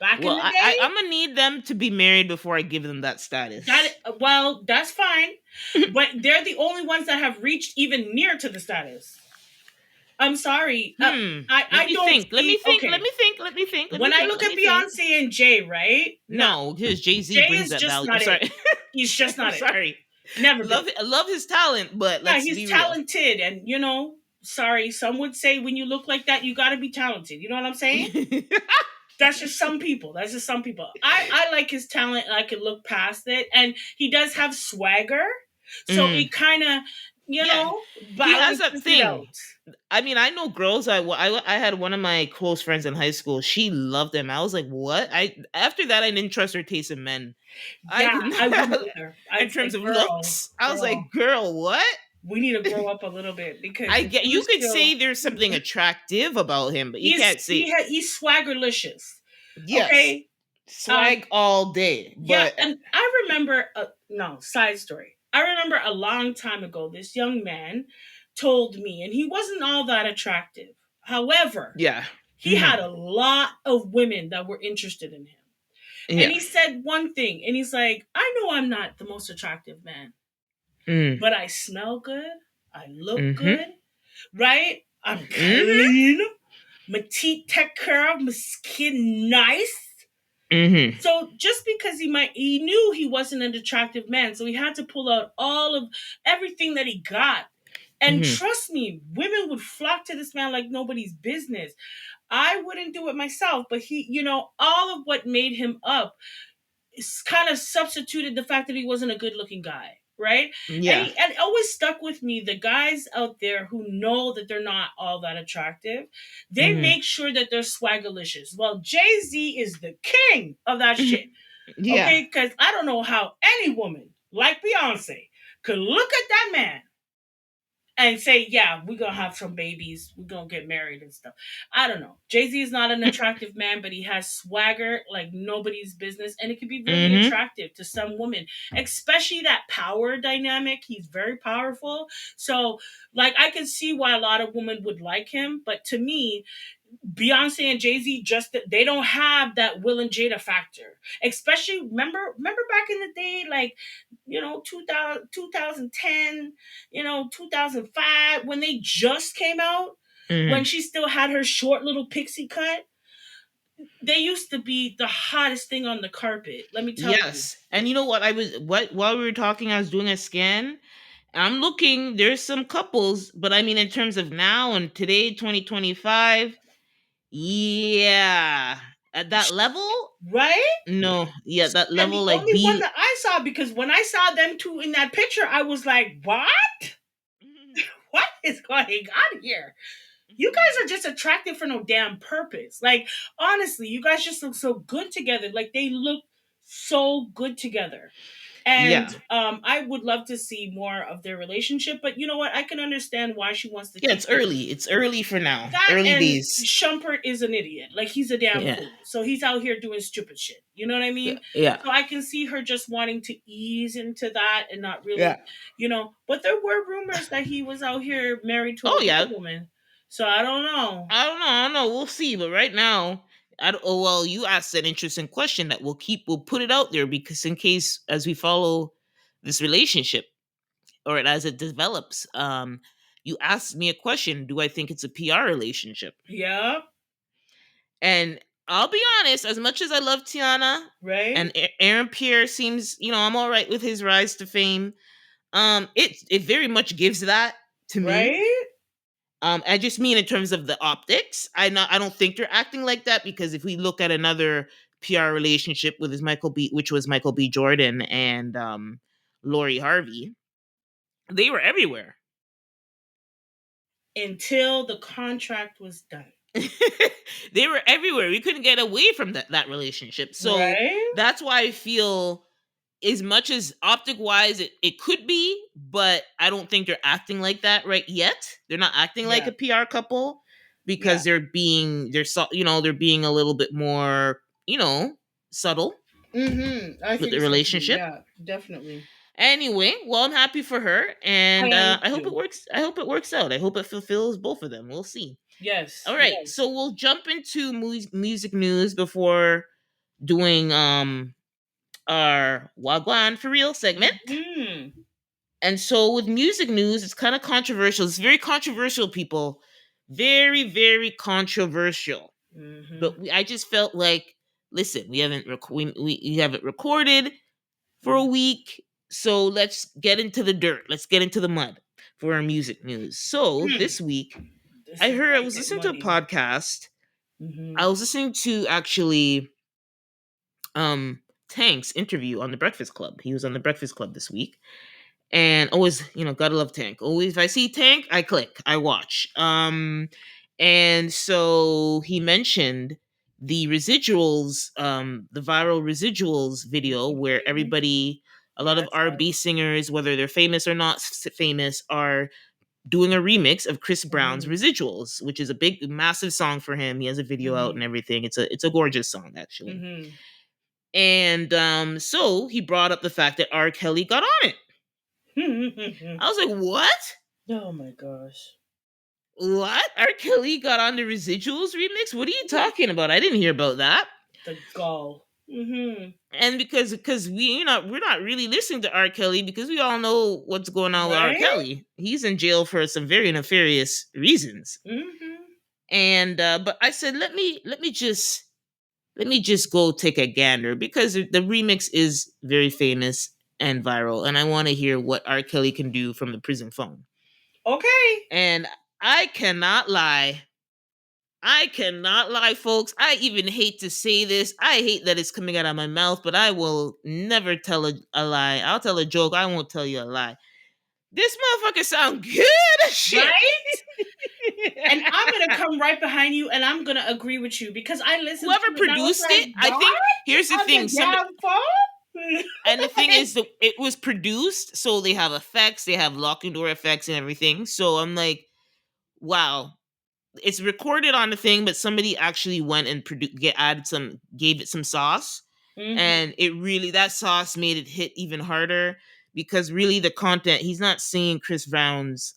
Back in Well, the I'm day, gonna need them to be married before I give them that that status. well, that's fine, but they're the only ones that have reached even near to the status. I'm sorry. Let I me don't think. Let me see. think. Let Okay, me think. Let me think. Let me when I think. look Let at me think. Beyonce and Jay, right? Nah, No, because Jay Z Jay brings is that just value. I'm not it. sorry. He's just I'm not it. sorry. Never been. I love his talent, but Yeah, let's he's be real. talented, and sorry, some would say when you look like that, you got to be talented. You know what I'm saying? That's just some people. That's just some people. I like his talent, and I can look past it, and he does have swagger, so Mm, it kind of yeah, he has that balances it thing. out. I mean, I know girls. I had one of my close friends in high school. She loved him. I was like, what? I After that, I didn't trust her taste in men. I Yeah, did I wouldn't not. either. In I'd terms say, of girl, looks, I was girl, like, girl, what? we need to grow up a little bit because I if get you you could still, say there's something attractive about him, but you he's can't say he's swaggerlicious. yes, Okay, swag all day. yeah, But and I remember no side story. I remember a long time ago, this young man told me, and he wasn't all that attractive. However, yeah, he hmm had a lot of women that were interested in him. And yeah, he said one thing, and he's like, I know I'm not the most attractive man, mm, but I smell good, I look mm-hmm, good, right? I'm mm-hmm, clean, my teeth take care of, my skin nice. mm-hmm, So just because he knew he wasn't an attractive man, so he had to pull out all of everything that he got. And mm-hmm, trust me, women would flock to this man like nobody's business. I wouldn't do it myself, but all of what made him up kind of substituted the fact that he wasn't a good looking guy, right? And yeah, it always stuck with me, the guys out there who know that they're not all that attractive, they mm-hmm, make sure that they're swaggerlicious. Well, Jay-Z is the king of that hmm shit. yeah, Okay, because I don't know how any woman like Beyonce could look at that man and say, yeah, we're gonna have some babies, we're gonna get married and stuff. I don't know. Jay-Z is not an attractive man, but he has swagger like nobody's business, and it can be really mm-hmm, attractive to some women, especially that power dynamic. He's very powerful. So, like, I can see why a lot of women would like him, but to me, Beyonce and Jay Z just they don't have that Will and Jada factor. Especially remember back in the day, like 2000, 2010, 2005, when they just came out, when mm-hmm. she still had her short little pixie cut. They used to be the hottest thing on the carpet. Let me tell you. Yes, and you know what? I was what while we were talking, I was doing a scan. I'm looking. There's some couples, but I mean, in terms of now and today, 2025, yeah, at that level, Right? no, yeah, that And level, the like only one B. that I saw, because when I saw them two in that picture, I was like, what? What is going on here? You guys are just attractive for no damn purpose. Like, honestly, you guys just look so good together. Like, they look so good together. And Yeah, I would love to see more of their relationship, but you know what? I can understand why she wants to yeah, keep it's it. early. It's early for now. That Early and days. Shumpert is an idiot. Like, he's a damn Yeah, fool. So he's out here doing stupid shit. You know what I yeah, mean? yeah, So I can see her just wanting to ease into that and not yeah. really, But there were rumors that he was out here married to a Oh white yeah. woman. So I don't know. I don't know. I don't know. We'll see. But right now, I don't, oh well. You asked an interesting question that we'll put it out there because in case as we follow this relationship or as it develops, you asked me a question. Do I think it's a PR relationship? Yeah, And I'll be honest. As much as I love Tiana right? and Aaron Pierre seems, I'm all right with his rise to fame. It very much gives that to me. Right? I just mean in terms of the optics. I don't think they're acting like that because if we look at another PR relationship with which was Michael B. Jordan and Lori Harvey, they were everywhere. Until the contract was done. They were everywhere. We couldn't get away from that relationship. So Right? that's why I feel. as much as optic wise it could be, but I don't think they're acting like that right yet. They're not acting like Yeah. a PR couple because Yeah. they're being a little bit more, subtle I with think the so too. relationship. Yeah, definitely. Anyway, well, I'm happy for her, I and am I hope it too. works. I hope it works out. I hope it fulfills both of them. We'll see. Yes. All right, so Yes. we'll jump into music news before doing our Wagwan for real segment. Hmm. And so with music news, it's kind of controversial. It's very controversial, people. Very, very controversial. Hmm. But I just felt like, listen, we haven't recorded for a week, so let's get into the dirt. Let's get into the mud for our music news. So Hmm. this week, This I is heard I gonna was get listening to a muddy. podcast. Hmm. I was listening to actually Tank's interview on the Breakfast Club. He was on the Breakfast Club this week. And always, gotta love Tank. Always, if I see Tank, I click, I watch. And so he mentioned the viral Residuals video where everybody, a lot of That's R&B singers, whether they're famous or not famous, are doing a remix of Chris Brown's right. Residuals, which is a big, massive song for him. He has a video out and Hmm. everything. It's a gorgeous song, actually. Hmm. And so he brought up the fact that R. Kelly got on it. Hmm. I was like, what? Oh my gosh. What? R. Kelly got on the Residuals remix? What are you talking about? I didn't hear about that. The gall. Hmm. And because we're not really listening to R. Kelly because we all know what's going on with R. Right? Kelly. He's in jail for some very nefarious reasons. Hmm. And but I said let me just go take a gander because the remix is very famous and viral, and I want to hear what R. Kelly can do from the prison phone. Okay. And I cannot lie. I cannot lie, folks. I even hate to say this. I hate that it's coming out of my mouth, but I will never tell a lie. I'll tell a joke. I won't tell you a lie. This motherfucker sound good as shit. Right? And I'm gonna come right behind you and I'm gonna agree with you because I listened to Whoever it and I was produced like, it, I what? think here's the On thing. the Somebody damn phone? and the thing Like, is that it was produced, so they have effects, they have locking door effects and everything. So I'm like, wow, it's recorded on the thing, but somebody actually went and gave it some sauce, mhm. and it really that sauce made it hit even harder because really the content he's not singing Chris Brown's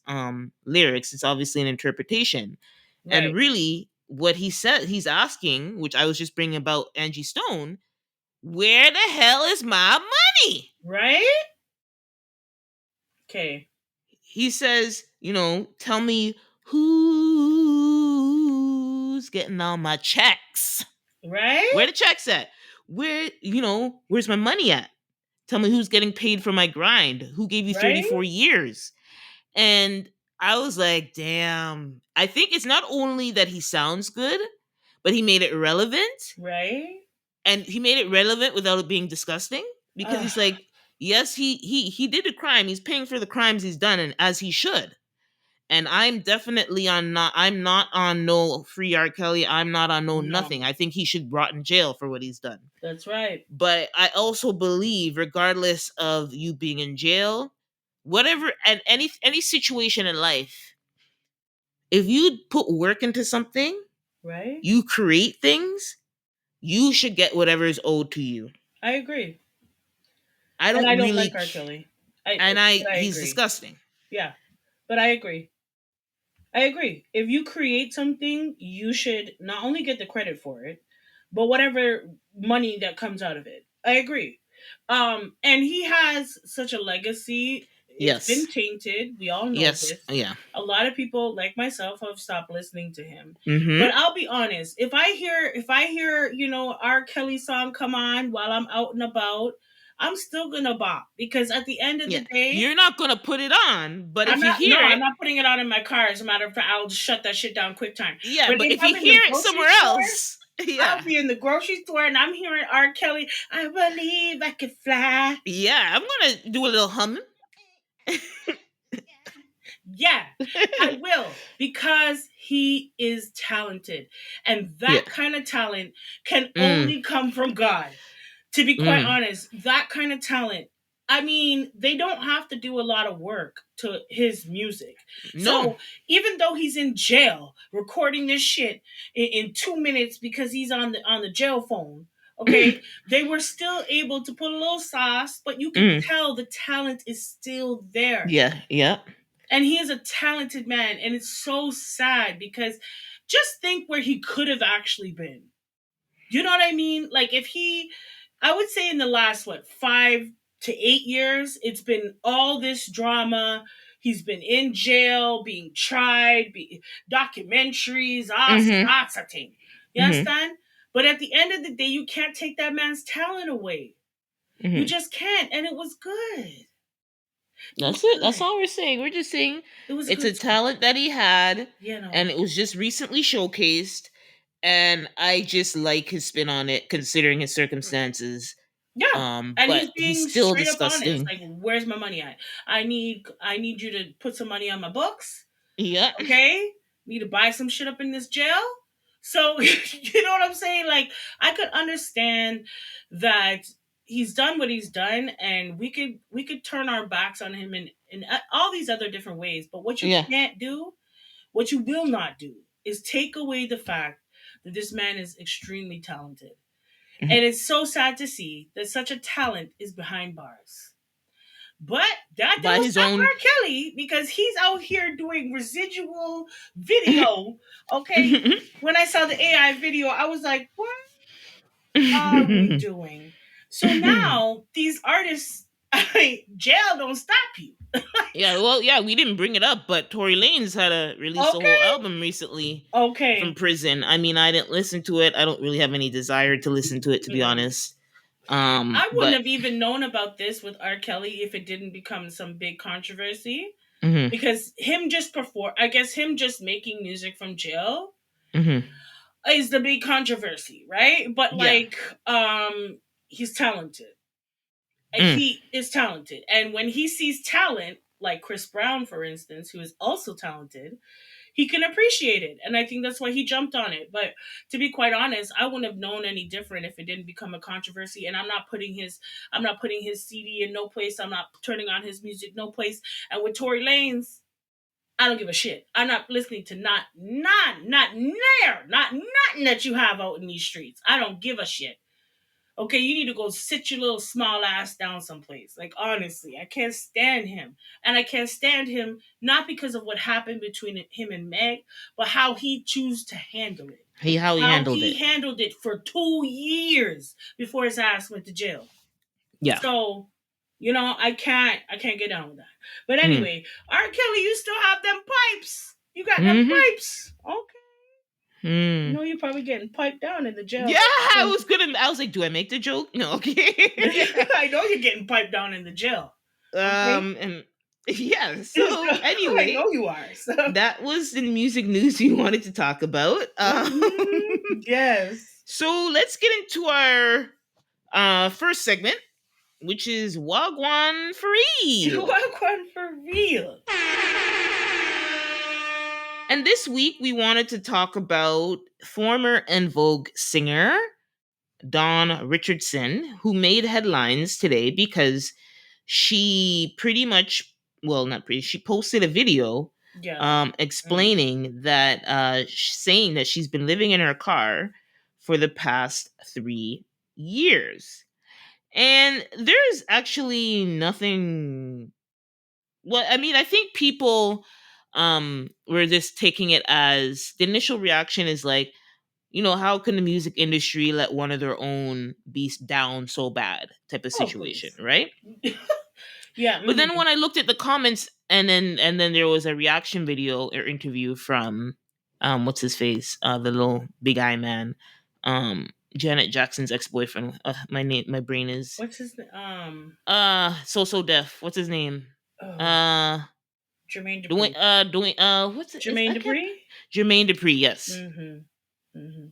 lyrics. It's obviously an interpretation, and Right. really what he said he's asking, which I was just bringing about Angie Stone, where the hell is my money? Right? Okay. He says, tell me who's getting all my checks. Where Right? the checks at? Where's my money at? Tell me who's getting paid for my grind. Who gave you Right? 34 years? And I was like, damn. I think it's not only that he sounds good, but he made it relevant. Right? And he made it relevant without it being disgusting. Because Ugh. he's like, yes, he did a crime. He's paying for the crimes he's done, and as he should. And I'm not on no free R. Kelly. I'm not on no nothing. No. I think he should rot in jail for what he's done. That's right. But I also believe, regardless of you being in jail, whatever, and any situation in life, if you put work into something, Right? you create things, you should get whatever is owed to you. I agree. I And don't I don't really, like R. Kelly. and I But I he's agree. disgusting. Yeah. But I agree. I agree. If you create something, you should not only get the credit for it, but whatever money that comes out of it. I agree. And he has such a legacy. It's been Yes, tainted. We all know yes, this. yeah. A lot of people, like myself, have stopped listening to him. Mm-hmm. But I'll be honest, if I hear, R. Kelly song come on while I'm out and about, I'm still gonna bop because at the end of Yeah, the day, you're not gonna put it on, but if you hear I'm it, not putting it on in my car. As a matter of fact, I'll just shut that shit down quick time. yeah. But But if if I'm you in the hear it grocery somewhere store, else, I'll yeah, be in the grocery store and I'm hearing R. Kelly. I believe I could fly. yeah, I'm gonna do a little humming. Yeah, I will because he is talented. And Yeah. that kind of talent can Mm. only come from God. To be quite Mm. honest, that kind of talent, I mean, they don't have to do a lot of work to his music. No. So even though he's in jail recording this shit in 2 minutes because he's on the jail phone, okay, they were still able to put a little sauce, but you could Mm. tell the talent is still there. Yeah. Yeah. And he is a talented man, and it's so sad because just think where he could have actually been. You know what I mean? Like if he, I would say in the last what 5 to 8 years, it's been all this drama. He's been in jail, being tried, documentaries, Mm-hmm. lots of things. You Mm-hmm. understand? But at the end of the day, you can't take that man's talent away. You Mm-hmm. just can't. And it was good. It was That's it. That's good. all we're saying. We're just saying It was a it's good a song. talent that he had, You know. and it was just recently showcased. And I just like his spin on it, considering his circumstances. Yeah. And But he's he's being still straight up honest. disgusting. Like, where's my money at? I need you to put some money on my books. Yeah. Okay? Need to buy some shit up in this jail. So you know what I'm saying? Like, I could understand that he's done what he's done, and we could turn our backs on him in all these other different ways. But what you Yeah. can't do, what you will not do, is take away the fact that this man is extremely talented. Mhm. And it's so sad to see that such a talent is behind bars. But that By don't his stop own. R. Kelly because he's out here doing residual video. Okay. When I saw the AI video, I was like, what are we doing? So now these artists, jail don't stop you. Yeah, well, yeah, we didn't bring it up, but Tory Lanez had a release a whole Okay. album recently from Okay. prison. I mean, I didn't listen to it. I don't really have any desire to listen to it, to be Mm-mm. honest. I wouldn't But have even known about this with R. Kelly if it didn't become some big controversy. hmm Because him just perform, I guess him just making music from jail hmm is the big controversy, right? But yeah, like, he's talented. mm, He is talented, and when he sees talent, like Chris Brown, for instance, who is also talented, he can appreciate it, and I think that's why he jumped on it. But to be quite honest, I wouldn't have known any different if it didn't become a controversy. And I'm not putting his CD in no place. I'm not turning on his music no place. And with Tory Lanez, I don't give a shit. I'm not listening to not near, not nothing that you have out in these streets. I don't give a shit. Okay, you need to go sit your little small ass down someplace. Like honestly, I can't stand him, and I can't stand him not because of what happened between him and Meg, but how he chose to handle it. how he How handled he it. handled it for 2 years before his ass went to jail. Yeah. So, I can't get down with that. But Mm. anyway, R. Kelly, you still have them pipes. You got them Hmm. pipes. Okay. You Mm. know you're probably getting piped down in the jail. Yeah, I was gonna. I was like, do I make the joke? No, okay. I know you're getting piped down in the jail. Okay. And yeah. So I anyway, know you are. So that was the music news we wanted to talk about. yes. So let's get into our first segment, which is Wagwan for real. Welcome for real. And this week we wanted to talk about former En Vogue singer Dawn Richardson, who made headlines today because she pretty much, well, not pretty, she posted a video Yeah. Mm. explaining that, saying that she's been living in her car for the past 3 years. And there's actually nothing. Well, I mean, I think people were just taking it as the initial reaction is like, how can the music industry let one of their own be down so bad type of Oh situation, please. right? Yeah. But then Mhm. when I looked at the comments, and then there was a reaction video or interview from what's his face, the little big eye man, Janet Jackson's ex-boyfriend. My brain is What's his so deaf. What's his name? oh Uh Jermaine Dwayne Dupri. what's it is Jermaine I can't Dupri? Jermaine Dupri, yes. Mm-hmm. Mm-hmm.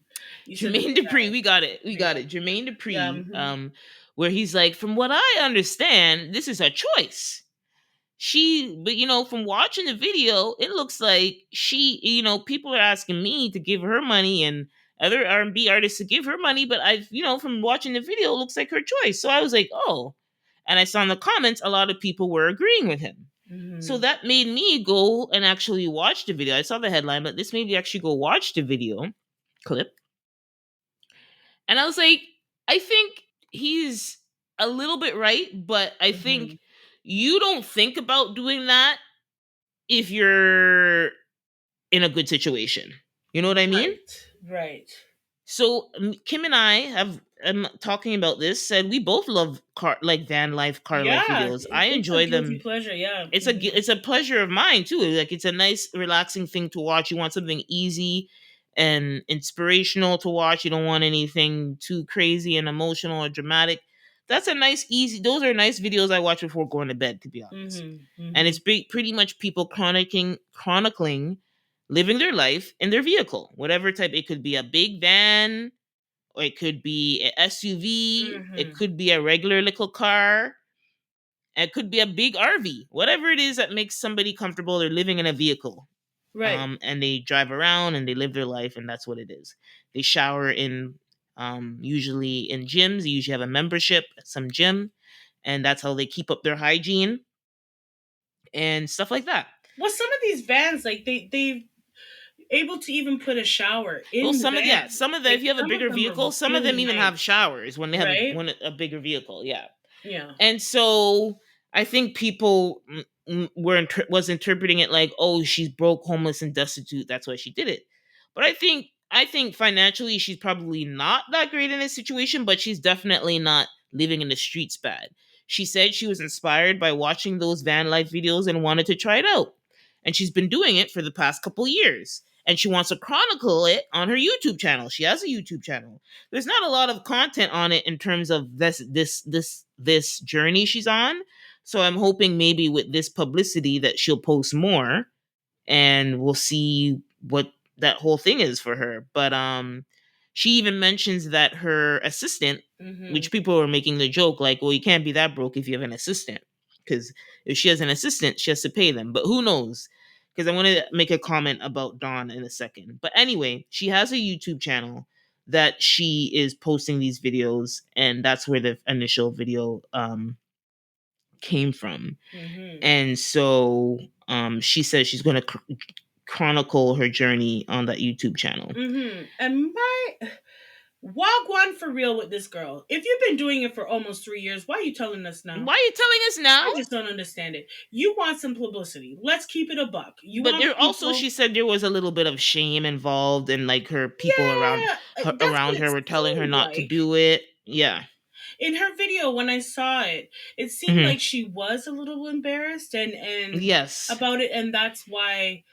You said the Jermaine big Dupri, guy. we got it. We Yeah. got it. Jermaine Yeah. Dupri, Mm-hmm. where he's like, from what I understand, this is her choice. But from watching the video, it looks like people are asking me to give her money, other R&B artists to give her money, but from watching the video, it looks like her choice. So I was like, oh. And I saw in the comments a lot of people were agreeing with him. So Mhm. that made me go and actually watch the video. I saw the headline, but this made me actually go watch the video clip. And I was like, I think he's a little bit right, but I think Mhm. you don't think about doing that if you're in a good situation. You know what I mean? Right. Right. So Kim and I have talking about this said we both love van life, car life Yeah, videos. I it's a enjoy guilty them. pleasure. Yeah. It's a pleasure of mine too. Like it's a nice relaxing thing to watch. You want something easy and inspirational to watch. You don't want anything too crazy and emotional or dramatic. That's a nice easy. Those are nice videos I watch before going to bed, to be honest. Mhm. And it's Mhm. pretty much people chronicling living their life in their vehicle, whatever type. It could be a big van, or it could be an SUV. It Mhm. could be a regular little car. It could be a big RV, whatever it is that makes somebody comfortable. They're living in a vehicle, Right. and they drive around and they live their life, and that's what it is. They shower in, usually in gyms. They usually have a membership at some gym, and that's how they keep up their hygiene and stuff like that. Well, some of these vans, like they able to even put a shower Well, in the van. some of them, if Like you have a some of bigger them are vehicle, some of them really even have nice, showers when they have right? a bigger vehicle. Yeah. Yeah. And so I think people was interpreting it like, oh, she's broke, homeless, and destitute. That's why she did it. But I think financially she's probably not that great in this situation, but she's definitely not living in the streets bad. She said she was inspired by watching those van life videos and wanted to try it out. And she's been doing it for the past couple years. And she wants to chronicle it on her YouTube channel. She has a YouTube channel. There's not a lot of content on it in terms of this journey she's on. So I'm hoping maybe with this publicity that she'll post more, and we'll see what that whole thing is for her. But she even mentions that her assistant, Mhm. which people were making the joke like, well, you can't be that broke if you have an assistant, because if she has an assistant, she has to pay them. But who knows? Because I want to make a comment about Dawn in a second. But anyway, she has a YouTube channel that she is posting these videos, and that's where the initial video came from. Mhm. And so she says she's going to chronicle her journey on that YouTube channel. Mhm. And my walk one for real with this girl. If you've been doing it for almost 3 years, why are you telling us now? Why are you telling us now? I just don't understand it. You want some publicity. Let's keep it a buck. You But want there also, people. she said there was a little bit of shame involved, and like her people Yeah, that's what around it her were telling her seemed not to like. do it. Yeah. In her video when I saw it, it seemed Hmm. like she was a little embarrassed and Yes. about it, and that's why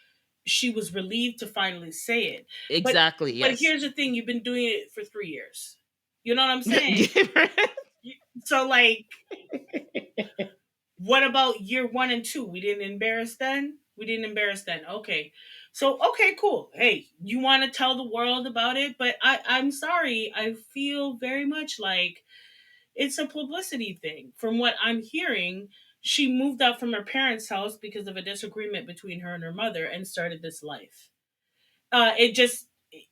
she was relieved to finally say it. But Exactly. but Yes. here's the thing: you've been doing it for 3 years. You know what I'm saying? So like, what about year one and two? We didn't embarrass then. We didn't embarrass then. Okay. So okay, cool. Hey, you want to tell the world about it, but I'm sorry. I feel very much like it's a publicity thing. From what I'm hearing, she moved out from her parents' house because of a disagreement between her and her mother and started this life. It just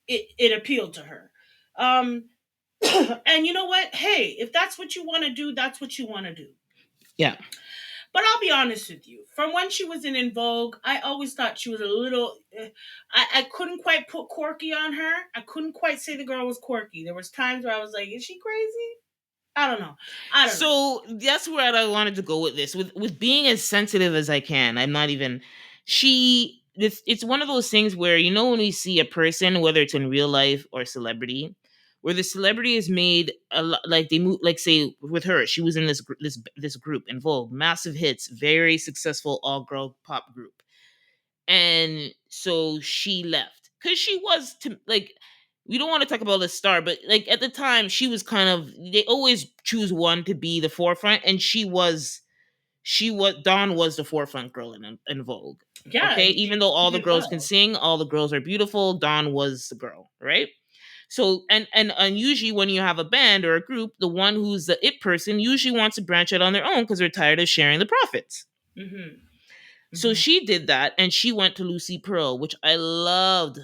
it appealed to her. Um, and you know what? Hey, if that's what you want to do, that's what you want to do. Yeah. But I'll be honest with you. From when she was in Vogue, I always thought she was a little. I couldn't quite put quirky on her. I couldn't quite say the girl was quirky. There was times where I was like, "Is she crazy?" I don't know. I don't know. So that's where I wanted to go with this. With being as sensitive as I can. I'm not even it's one of those things where, when we see a person, whether it's in real life or celebrity, where the celebrity is made a lot, like they move, like say with her, she was in this group in Vogue, massive hits, very successful all girl pop group. And so she left because she was to like, we don't want to talk about the star, but like at the time she was kind of, they always choose one to be the forefront, and she was Dawn was the forefront girl in Vogue. Yeah, Okay, even though she all the did girls can well. sing, all the girls are beautiful, Dawn was the girl, right? So and usually when you have a band or a group, the one who's the it person usually wants to branch out on their own because they're tired of sharing the profits. Hmm. So Hmm. she did that, and she went to Lucy Pearl, which I loved.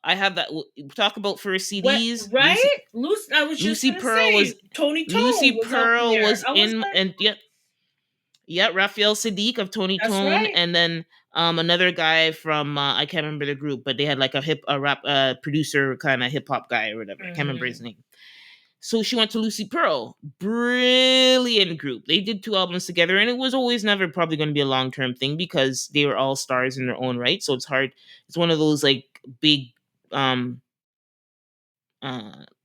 I have that. Talk about first What, CDs. right? Lucy, I was just Lucy gonna Pearl was say Tony Lucy Tone was up Pearl there. was I was in, like, and yeah, Raphael Sadiq of Tony that's Tone, right. and then another guy from I can't remember the group, but they had like a rap producer kind of hip hop guy or whatever. I can't remember his Hmm. name. So she went to Lucy Pearl. Brilliant group. They did two albums together, and it was always never probably going to be a long term thing because they were all stars in their own right. So it's hard. It's one of those like big um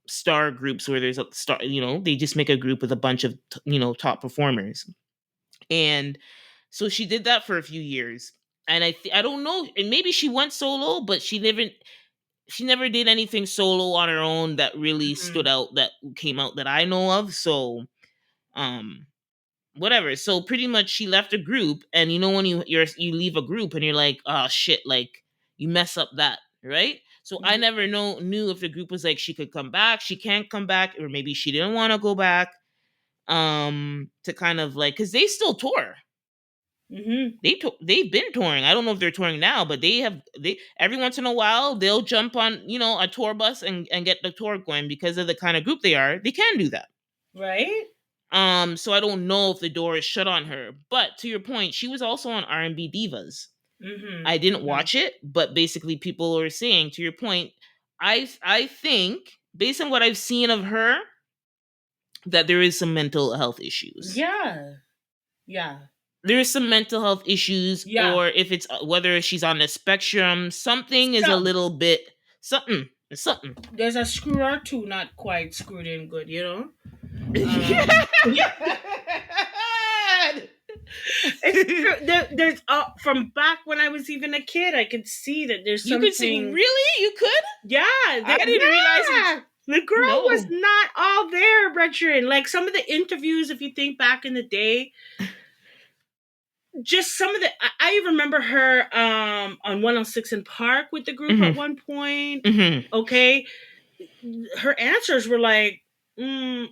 star groups where there's a star. They just make a group with a bunch of top performers. And so she did that for a few years. And I don't know, and maybe she went solo, but she never did anything solo on her own that really stood Hmm. out, that came out that I know of. So um whatever. So pretty much she left a group, and when you leave a group and you're like, oh shit, like you mess up that, right? So I never knew if the group was like she could come back, she can't come back, or maybe she didn't want to go back, to kind of like, because they still tour. Hmm. They've been touring. I don't know if they're touring now, but they every once in a while they'll jump on a tour bus and get the tour going because of the kind of group they are. They can do that. Right? So I don't know if the door is shut on her. But to your point, she was also on R&B Divas. Hmm. I didn't Hmm. watch it, but basically people are saying, to your point, I think based on what I've seen of her, that there is some mental health issues. Yeah. Yeah. There's some mental health issues, Yeah. or if it's whether she's on the spectrum, something is a So little bit something. there's a screw or two not quite screwed in good, you know? Yeah. It's true. There's from back when I was even a kid, I could see that there's You could see, something. really, you could. Yeah, I didn't realize it. yeah. The girl was No. not all there, Richard. Like some of the interviews, if you think back in the day, just some of the. I remember her on 106 in Park with the group at Hmm. one point. Hmm. Okay, her answers were like, I'm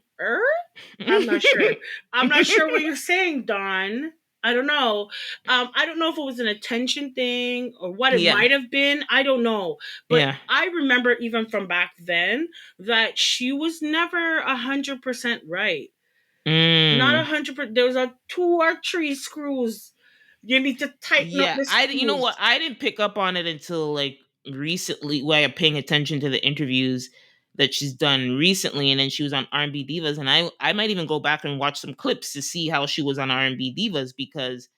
not sure. I'm not sure what you're saying, Don. I don't know. I don't know if it was an attention thing or what it Yeah. might have been. I don't know. But Yeah. I remember even from back then that she was never 100% right. Not Mm. 100%. There was a two or three screws. You need to tighten up Yeah. the You know what? screws. I didn't pick up on it until like recently, while I'm paying attention to the interviews that she's done recently, and then she was on R&B Divas, and I might even go back and watch some clips to see how she was on R&B Divas because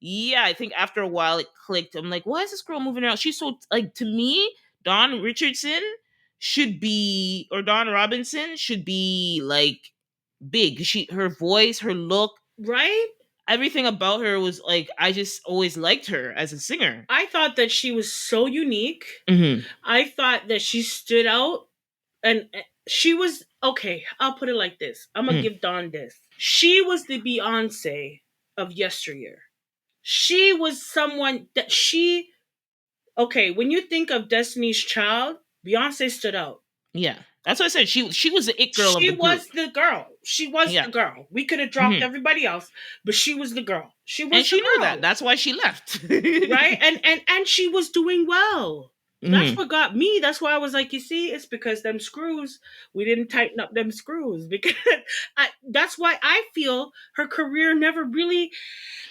yeah, I think after a while it clicked. I'm like, why is this girl moving around? She's so like, to me, Dawn Richardson should be, or Dawn Robinson should be like big. Her voice, her look, Right? everything about her was like, I just always liked her as a singer. I thought that she was so unique. Hmm. I thought that she stood out and she was okay. I'll put it like this. I'm gonna Mm. give Dawn this. She was the Beyonce of yesteryear. She was someone that she okay. When you think of Destiny's Child, Beyonce stood out. Yeah, that's what I said. She was the it girl of She the was group. the girl. She was Yeah. the girl. We could have dropped Hmm. everybody else, but she was the girl. She And was the she knew that. girl. That's why she left. Right, and she was doing well. That's Hmm. what got me. That's why I was like, you see, it's because them screws, we didn't tighten up them screws. Because that's why I feel her career never really,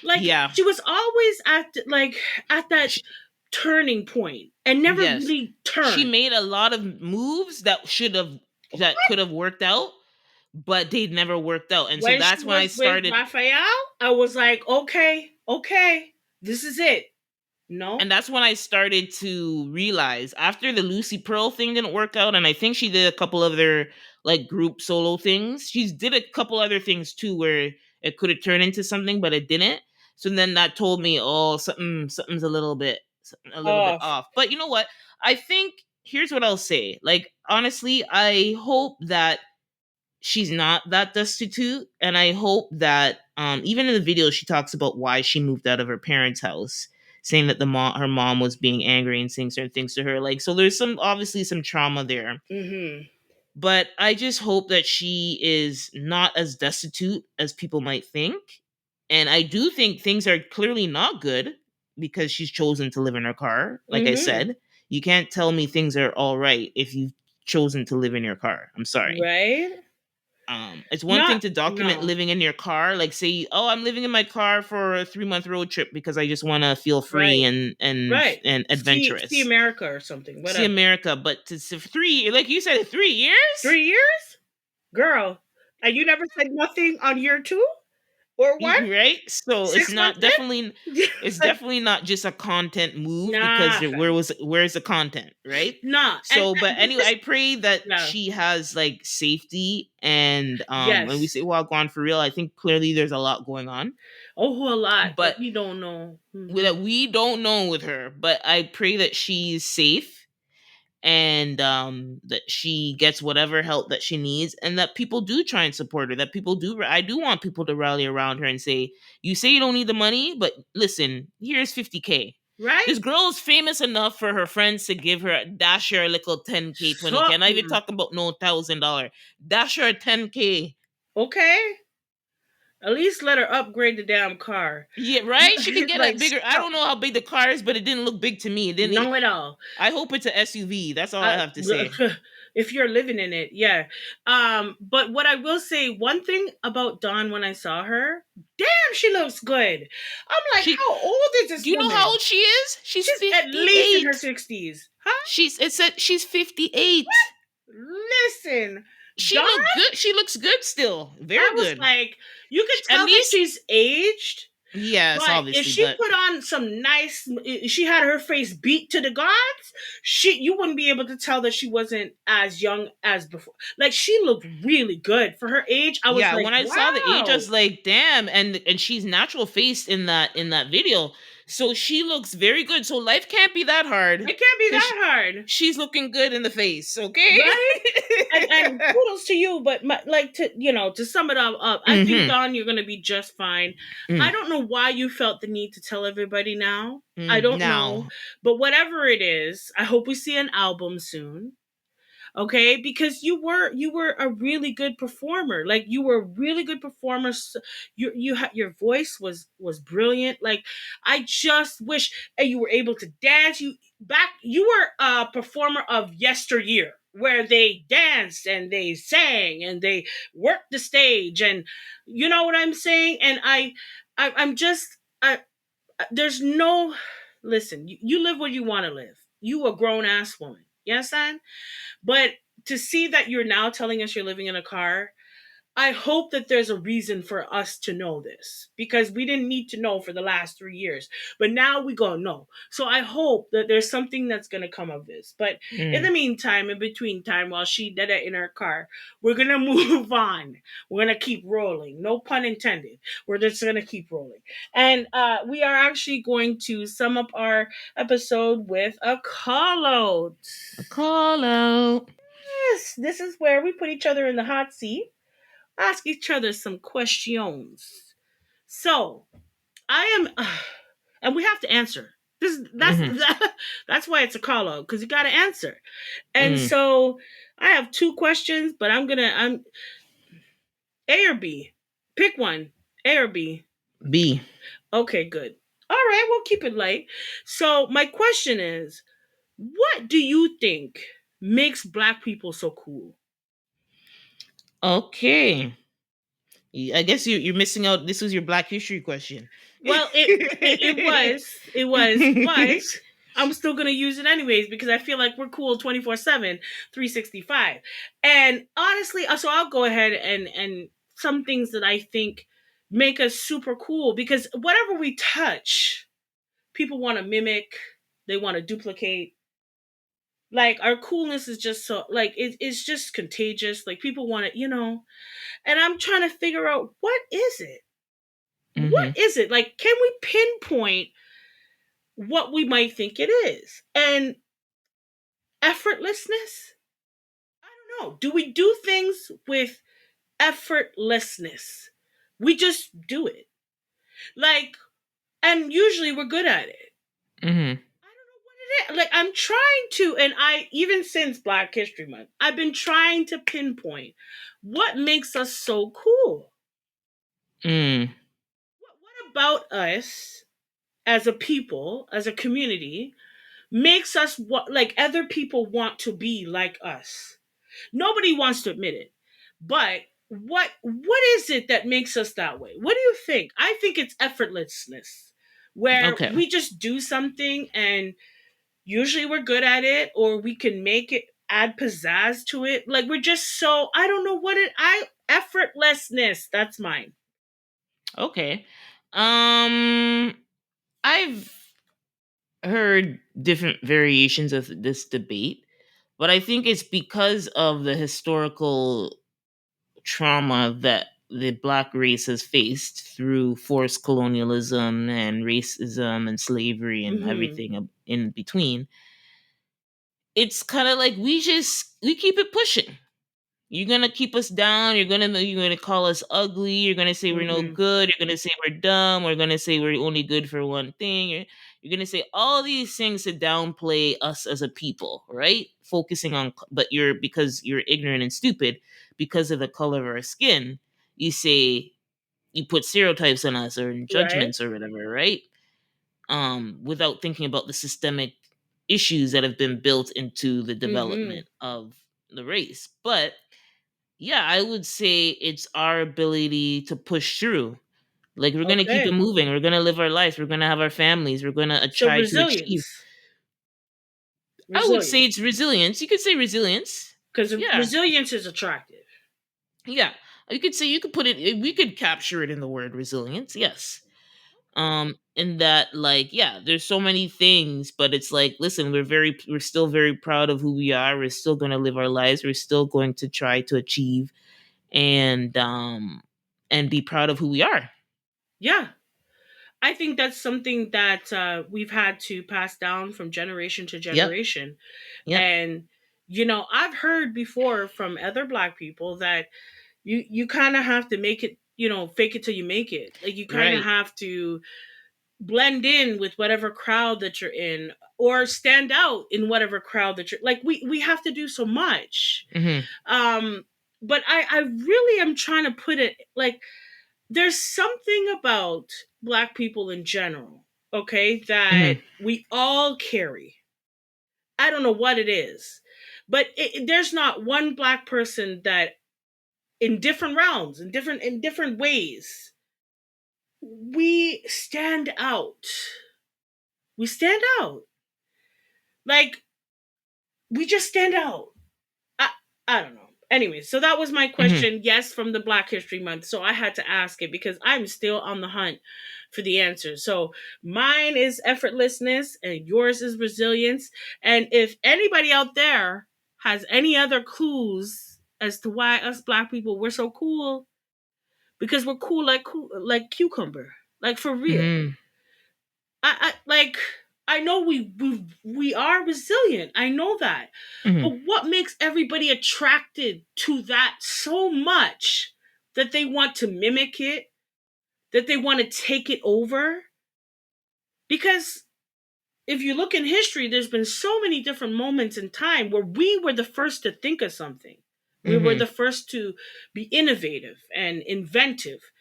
like, Yeah. she was always at that She, turning point and never yes. really She turned. made a lot of moves that could have worked out, but they'd never worked out. And so When she that's when I was with started, Raphael, I was like, okay, okay, this is it. No. and that's when I started to realize after the Lucy Pearl thing didn't work out, and I think she did a couple other like group solo things. She did a couple other things too where it could have turned into something, but it didn't. So then that told me, oh, something's a little bit Off. off. But you know what? I think here's what I'll say. Like honestly, I hope that she's not that destitute, and I hope that even in the video she talks about why she moved out of her parents' house, saying that her mom was being angry and saying certain things to her, like, so there's some obviously some trauma there. Mm-hmm. But I just hope that she is not as destitute as people might think, and I do think things are clearly not good because she's chosen to live in her car, like I Mm-hmm. said. You can't tell me things are all right if you've chosen to live in your car. I'm sorry. Right? It's one thing Not to document no. living in your car, like say, oh, I'm living in my car for a 3 month road trip because I just want to feel free Right. and Right. and See adventurous, America or something. see Whatever. America. But to 3, like you said, 3 years. 3 years? Girl. And you never said nothing on year two or one? Right? So it's 6 months not definitely in? it's definitely not just a content move because Nah, fam. where's the content, right? Nah. So but And anyway, this is I pray that yeah. she has like safety and when we Yes. say well gone for real, I think clearly there's a lot going on. Oh, a lot that But we don't know. that we don't know with her, but I pray that she's safe and that she gets whatever help that she needs and that people do try and support her, that people do I do want people to rally around her and say, you say you don't need the money, but listen, here's 50K. Right? This girl is famous enough for her friends to give her dash her a little 10K 20K. I'm not even Something. talking about no $1,000. Dash her a 10K. Okay. At least let her upgrade the damn car. Yeah, right, she can get a Like bigger, I don't know how big the car is, but it didn't look big to me. It didn't. no at all. I hope it's a SUV. That's all I Uh, have to say. if you're living in it, yeah. But what I will say, one thing about Dawn when I saw her, damn, she looks good. I'm like, She, how old is this do you know how woman? old she is? She's She's at least in her 58. 60s, huh? It said she's 58. Listen, She Dawn, look good. She looks good still. I Very was good. like, you could At tell that least, she's aged. yes, But if obviously, she but put on some nice, she had her face beat to the gods. You wouldn't be able to tell that she wasn't as young as before. Like she looked really good for her age. I was yeah, like, when I saw the age, I wow, was like, damn, and she's natural faced in that video. So she looks very good. So life can't be that hard it can't be because that hard, she's looking good in the face, okay? right? And kudos to you, but like to to sum it all up, I think Mm-hmm. Don, you're gonna be just fine. I Mm. don't know why you felt the need to tell everybody now. I don't know, Now. but whatever it is, I hope we see an album soon. Okay, because you were a really good performer, like you were a really good performer. You had, your voice was brilliant. Like I just wish you were able to dance. You were a performer of yesteryear where they danced and they sang and they worked the stage, and you know what I'm saying. And I'm just there's no, listen, you live where you want to live. You a grown ass woman, yes, son. But to see that you're now telling us you're living in a car, I hope that there's a reason for us to know this because we didn't need to know for the last 3 years, but now we gonna know. So I hope that there's something that's gonna come of this. But in the Mm. meantime, in between time, while she did it in her car, we're gonna move on. We're gonna keep rolling. No pun intended. We're just gonna keep rolling, and we are actually going to sum up our episode with a call out. A call out. Yes, this is where we put each other in the hot seat, ask each other some questions. So I am, and we have to answer. This that's Mm-hmm. that's why it's a call out because you got to answer. And Mm. so I have two questions, but I'm A or B. Pick one. A or B. B. Okay, good. All right, we'll keep it light. So my question is, what do you think makes Black people so cool? Okay. I guess you're missing out. This was your Black History question. Well, it was, but I'm still gonna use it anyways because I feel like we're cool 24/7, 365. And honestly, so I'll go ahead and some things that I think make us super cool because whatever we touch, people want to mimic, they want to duplicate. Like our coolness is just so like it's just contagious. Like people want to, and I'm trying to figure out what is it? What Mm-hmm. is it? Like, can we pinpoint what we might think it is? And effortlessness? I don't know. Do we do things with effortlessness? We just do it. Like, and usually we're good at it. Mm-hmm. I don't know what it is. Like, I'm trying to, and even since Black History Month, I've been trying to pinpoint what makes us so cool. Mm. What about us as a people, as a community, makes us what like other people want to be like us. Nobody wants to admit it. But what is it that makes us that way? What do you think? I think it's effortlessness. Where Okay. we just do something and usually we're good at it, or we can make it add pizzazz to it. Like we're just so I don't know what it I effortlessness. That's mine. Okay. Um, I've heard different variations of this debate, but I think it's because of the historical trauma that the black race has faced through forced colonialism and racism and slavery and Hmm. everything in between. It's kind of like we keep it pushing. You're gonna keep us down. You're gonna call us ugly. You're gonna say we're no Hmm. good. You're gonna say we're dumb. We're gonna say we're only good for one thing. You're gonna say all these things to downplay us as a people, right? Focusing on, but because you're ignorant and stupid because of the color of our skin. You say you put stereotypes on us or Right? judgments or whatever, right? Without thinking about the systemic issues that have been built into the Hmm. development of the race. But yeah, I would say it's our ability to push through. Like we're gonna keep it Okay. moving. We're gonna live our life. We're gonna have our families. We're gonna So try to achieve. resilience. I would say Resilience. it's resilience. You could say resilience. Because Yeah, resilience is attractive. yeah. You could put it. We could capture it in the word resilience. Yes. In that, like, yeah, there's so many things, but it's like, listen, we're still very proud of who we are. We're still gonna live our lives. We're still going to try to achieve and be proud of who we are. Yeah. I think that's something that we've had to pass down from generation to Yep. generation. Yep. And, I've heard before from other Black people that you kind of have to make it, fake it till you make it. Like you kind of Right. have to blend in with whatever crowd that you're in, or stand out in whatever crowd that you're like. We have to do so much. Mhm. Um, but I really am trying to put it like there's something about Black people in general, okay, that Mhm. we all carry. I don't know what it is, but there's not one Black person that, in different realms, in different ways, we stand out. We stand out. Like we just stand out. I I don't know. Anyway, so that was my Mhm. question. Yes, from the Black History Month. So I had to ask it because I'm still on the hunt for the answer. So mine is effortlessness and yours is resilience. And if anybody out there has any other clues as to why us Black people we're so cool, because we're cool like cucumber, like for real. Mhm. I like I know we are resilient. I know that. Mhm. But what makes everybody attracted to that so much that they want to mimic it, that they want to take it over? Because if you look in history, there's been so many different moments in time where we were the first to think of something. We were Mhm. the first to be innovative and inventive,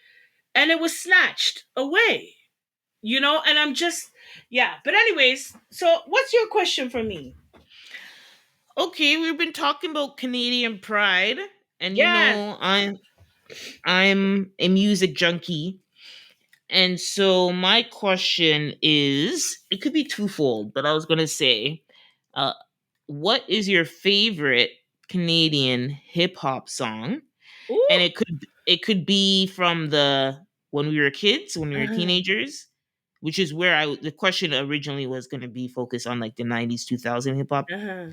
and it was snatched away. And I'm just, yeah. But anyways, so what's your question for me? Okay, we've been talking about Canadian pride, and Yes. I'm a music junkie, and so my question is, it could be twofold, but I was gonna say, uh, what is your favorite Canadian hip hop song? Ooh. And it could be from the when we were kids, when we were Uh-huh. teenagers, which is where the question originally was going to be focused on, like the 90s 2000 hip hop, Uh-huh.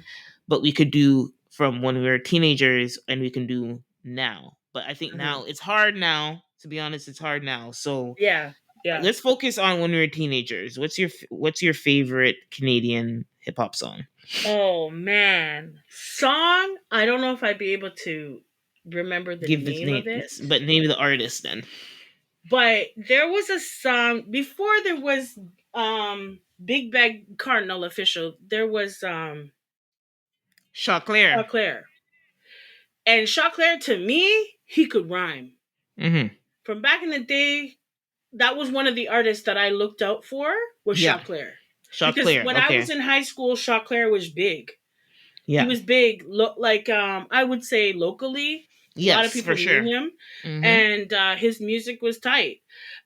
but we could do from when we were teenagers, and we can do now. But I think Uh-huh. now it's hard now, to be honest. It's hard now, so Yeah. Yeah. let's focus on when we were teenagers. What's your favorite Canadian hip hop song? Oh man. Song, I don't know if I'd be able to remember the Give the name name, of it. but name the artist then. But there was a song before there was Big Bag Cardinal official. There was Chaclair. Chaclair. And Chaclair, to me, he could rhyme. Mm-hmm. From back in the day, that was one of the artists that I looked out for was Yeah. Chaclair. because Choclair. when I was Okay. in high school, Choclair was big. He Yeah. was big, like I would say locally, a lot of Yes, for people knew sure. him, Mm-hmm. and his music was tight.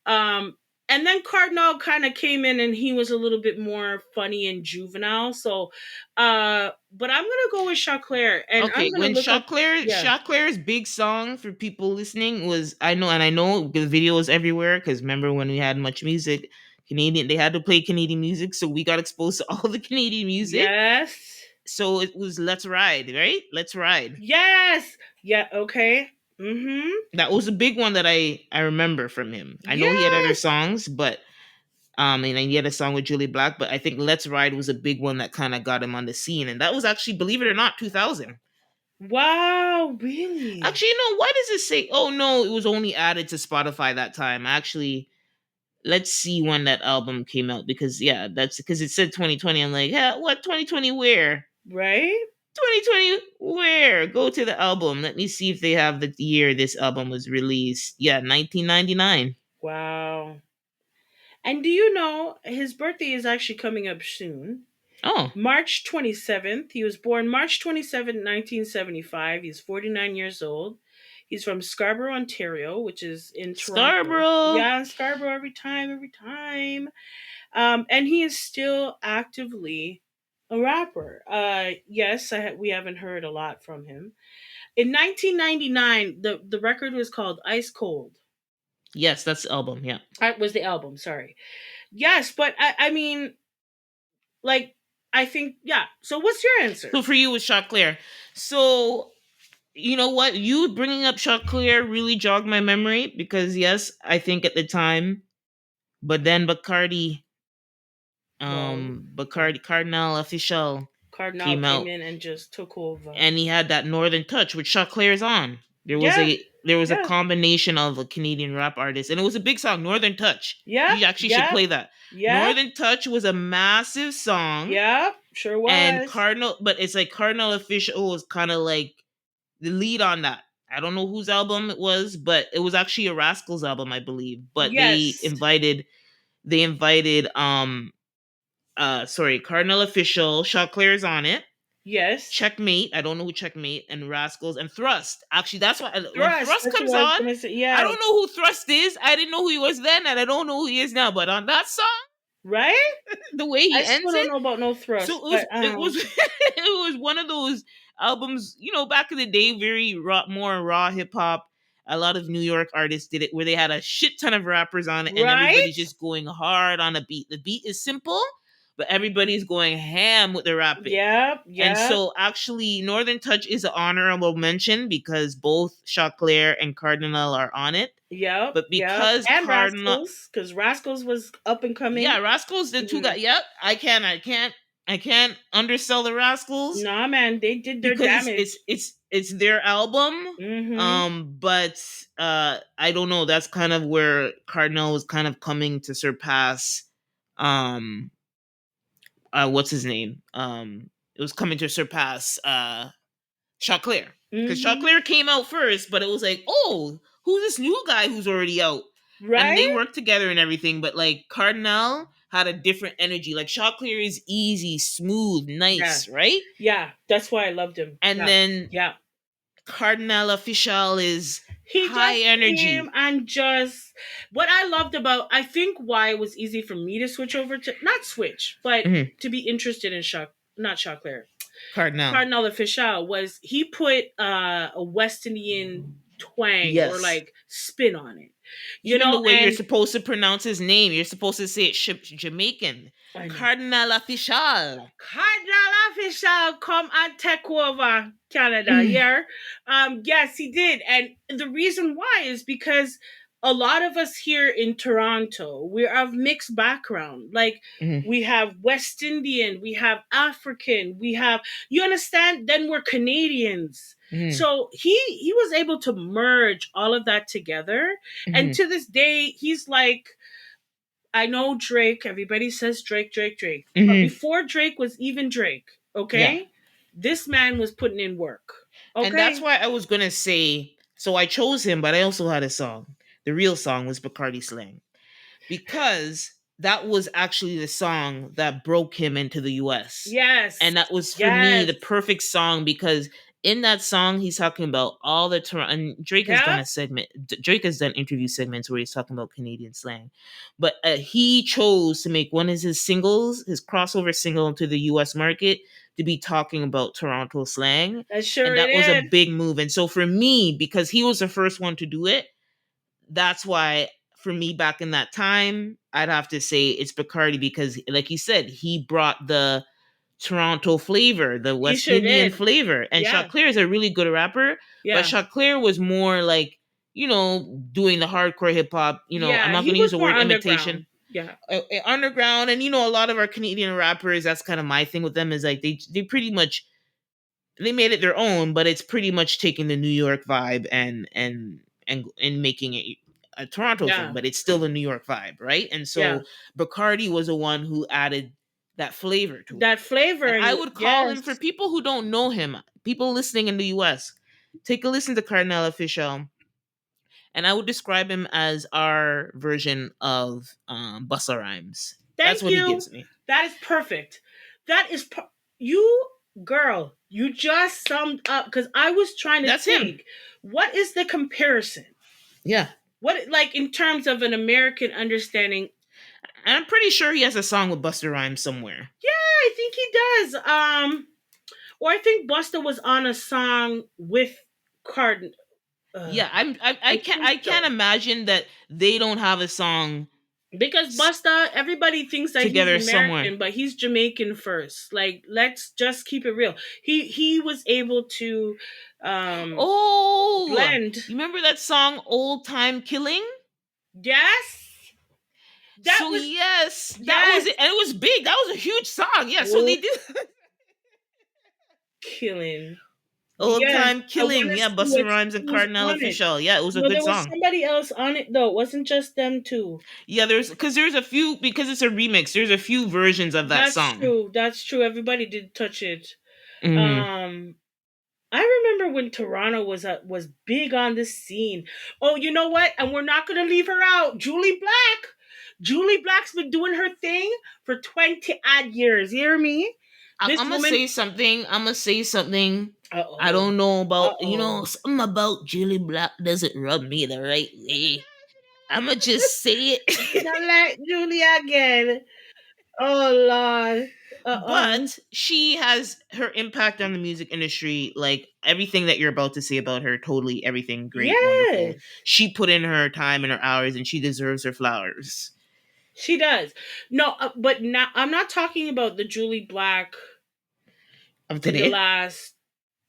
Um, and then Cardinal kind of came in, and he was a little bit more funny and juvenile. So, but I'm gonna go with Chaclair, and I'm Okay, gonna when look up. Yeah, Choclair's big song for people listening was, I know, and I know the video was everywhere because remember when we had much music, Canadian, they had to play Canadian music, so we got exposed to all the Canadian music. yes, So it was Let's Ride, right? Let's Ride. yes, yeah, okay, mm-hmm, That was a big one that I remember from him. I know he had other yes, songs, but and he had a song with Julie Black, but I think Let's Ride was a big one that kind of got him on the scene, and that was actually, believe it or not, 2000. wow, really, Actually, why does it say? Oh no, it was only added to Spotify that time. Actually, let's see when that album came out because yeah, that's because it said 2020. I'm like, yeah, what 2020? Where right? 2020? Where? Go to the album. Let me see if they have the year this album was released. Yeah, 1999. Wow. And do you know his birthday is actually coming up soon? Oh, March 27th. He was born March 27th, 1975. He's 49 years old. He's from Scarborough, Ontario, which is in Toronto. Scarborough. Yeah, Scarborough every time, every time. And he is still actively a rapper. Yes, we haven't heard a lot from him. In 1999, the record was called Ice Cold. Yes, that's the album. Yeah. That was the album, sorry. Yes, but I mean, like, I think, yeah. So what's your answer? So for you, it's Shot Clear. So you know what? You bringing up Shot Clear really jogged my memory because yes, I think at the time, but then Well, yeah. Bacardi Cardinal Official Cardinal came came out, in and just took over. and he had that Northern touch, which Shot Clear's on. Yeah, There was a yeah, combination of a Canadian rap artist, and it was a big song, Northern Touch. yep, You actually should yep, play that. yep, Northern Touch was a massive song, yep. Sure and was. Cardinal, but it's like Cardinal Official was kind of like the lead on that. I don't know whose album it was, but it was actually a Rascals album, I believe. But Yes, they invited sorry, Cardinal Official, Shot Clear's on it. yes. Checkmate, I don't know who Checkmate, and Rascals and Thrust. Actually, that's why when Thrust. Thrust That's comes what I was on, gonna say. I Yes, don't know who Thrust is. I didn't know who he was then, and I don't know who he is now. But on that song, right. the way I he still ends don't it, know about no so thrust, but it was it was one of those albums, back in the day, very raw, more raw hip hop. A lot of New York artists did it where they had a shit ton of rappers on it and everybody's right. just going hard on a beat. The beat is simple, but everybody's going ham with the rapping. Yep, And yep, so actually Northern Touch is an honorable mention because both Chaclair and Cardinal are on it. yep, But yep. because And Cardinal, Rascals, because Rascals was up and coming. yeah, Rascals, the two Mhm. guys. Yep, I can't undersell the Rascals Nah, man, they did their because damage. it's their album. Mm-hmm. But I don't know. That's kind of where Cardinal was kind of coming to surpass. Um, what's his name? It was coming to surpass Chaclair because Mm-hmm. Chaclair came out first, but it was like, oh, who's this new guy who's already out? And they Right? worked together and everything, but like Cardinal had a different energy. Like Chaclair is easy, smooth, Yeah. nice, right? Yeah. That's why I loved him. And Yeah. then Yeah. Cardinal Official is He high just came energy. and just what I loved about I think why it was easy for me to switch over to not switch, but Mhm. to be interested in Shock not Choclair. Cardinal. Cardinal Official was he put a West Indian twang or Yes. like spin on it. You Even the know, way you're and supposed to pronounce his name, you're supposed to say it Jamaican. I know. Cardinal Official. Cardinal Official come and take over Canada. Mhm. Yeah. Yes, he did. And the reason why is because a lot of us here in Toronto, we're of mixed background. Like Mhm. we have West Indian, we have African, we have you understand? Then we're Canadians. Mhm. So he was able to merge all of that together. And Mhm. to this day, he's like I know Drake. Everybody says Drake, Drake, Drake. But Mhm. before Drake was even Drake, Yeah. okay? This man was putting in work. And that's Okay? why I was gonna say. So I chose him, but I also had a song. The real song was Bacardi Slang because that was actually the song that broke him into the US. Yes. And that was for me Yes. the perfect song because in that song he's talking about all the and Drake has done Yeah. a segment. Drake has done interview segments where he's talking about Canadian slang, but he chose to make one of his singles, his crossover single into the U.S. market, to be talking about Toronto slang, That sure and it that was a is. big move. And so for me, because he was the first one to do it, that's why for me back in that time, I'd have to say it's Bacardi because, like you said, he brought the Toronto flavor, the He West sure Indian did. flavor. And Yeah. Choclair is a really good rapper, but Yeah. Choclair was more like, doing the hardcore hip hop. I'm Yeah. not He going to use was the more word imitation. underground. Yeah. Underground, and a lot of our Canadian rappers, that's kind of my thing with them is like they pretty much they made it their own, but it's pretty much taking the New York vibe and making it a Toronto thing, Yeah. but it's still the New York vibe, right? And Yeah. so Bacardi was the one who added that flavor to it. That flavor And in I it. would call him, for Yes. people who don't know him, people listening in the US, take a listen to Cardinal Official, and I would describe him as our version of Busta Rhymes. That's Thank what he you. gives me. That is perfect. That is you, girl. You just summed up because I was trying to That's him. think. What is the comparison? Yeah. What, like, in terms of an American understanding? And I'm pretty sure he has a song with Busta Rhymes somewhere. Yeah, I think he does. Or I think Busta was on a song with Card. Uh, Yeah, I I can't think I can't so. imagine that they don't have a song Because Busta, everybody thinks that he's together somewhere. American, but he's Jamaican first. Like, let's just keep it real. He was able to um Oh, blend. you remember that song "Old Time Killing"? Yes, that So was yes, that was yes. it, and it was big. That was a huge song. Yeah, so Oh, they did killing. "Old Yes, Time I want Killing." to Yeah, see Busta Rhymes and who's Cardinal on it. Official. Yeah, it was a No, good there was song. somebody else on it though. It wasn't just them two. Yeah, there's a few, because it's a remix. There's a few versions of that That's song. true. That's true. Everybody did touch it. Hmm. Um, I remember when Toronto was big on the scene. Oh, you know what? And we're not gonna leave her out. Julie Black. Julie Black's been doing her thing for 20 odd years. You hear me? This I'm gonna woman. say something. I'm gonna say something. Uh I oh. don't know Uh about, oh. something about Julie Black doesn't rub me the right way. I'm gonna just say it. Don't let Julia again. Oh Lord. But she has her impact on the music industry, like everything that you're about to say about her, totally everything great, wonderful. Yes, She put in her time and her hours, and she deserves her flowers. she does. No, but now I'm not talking about the Julie Black Of in the today. last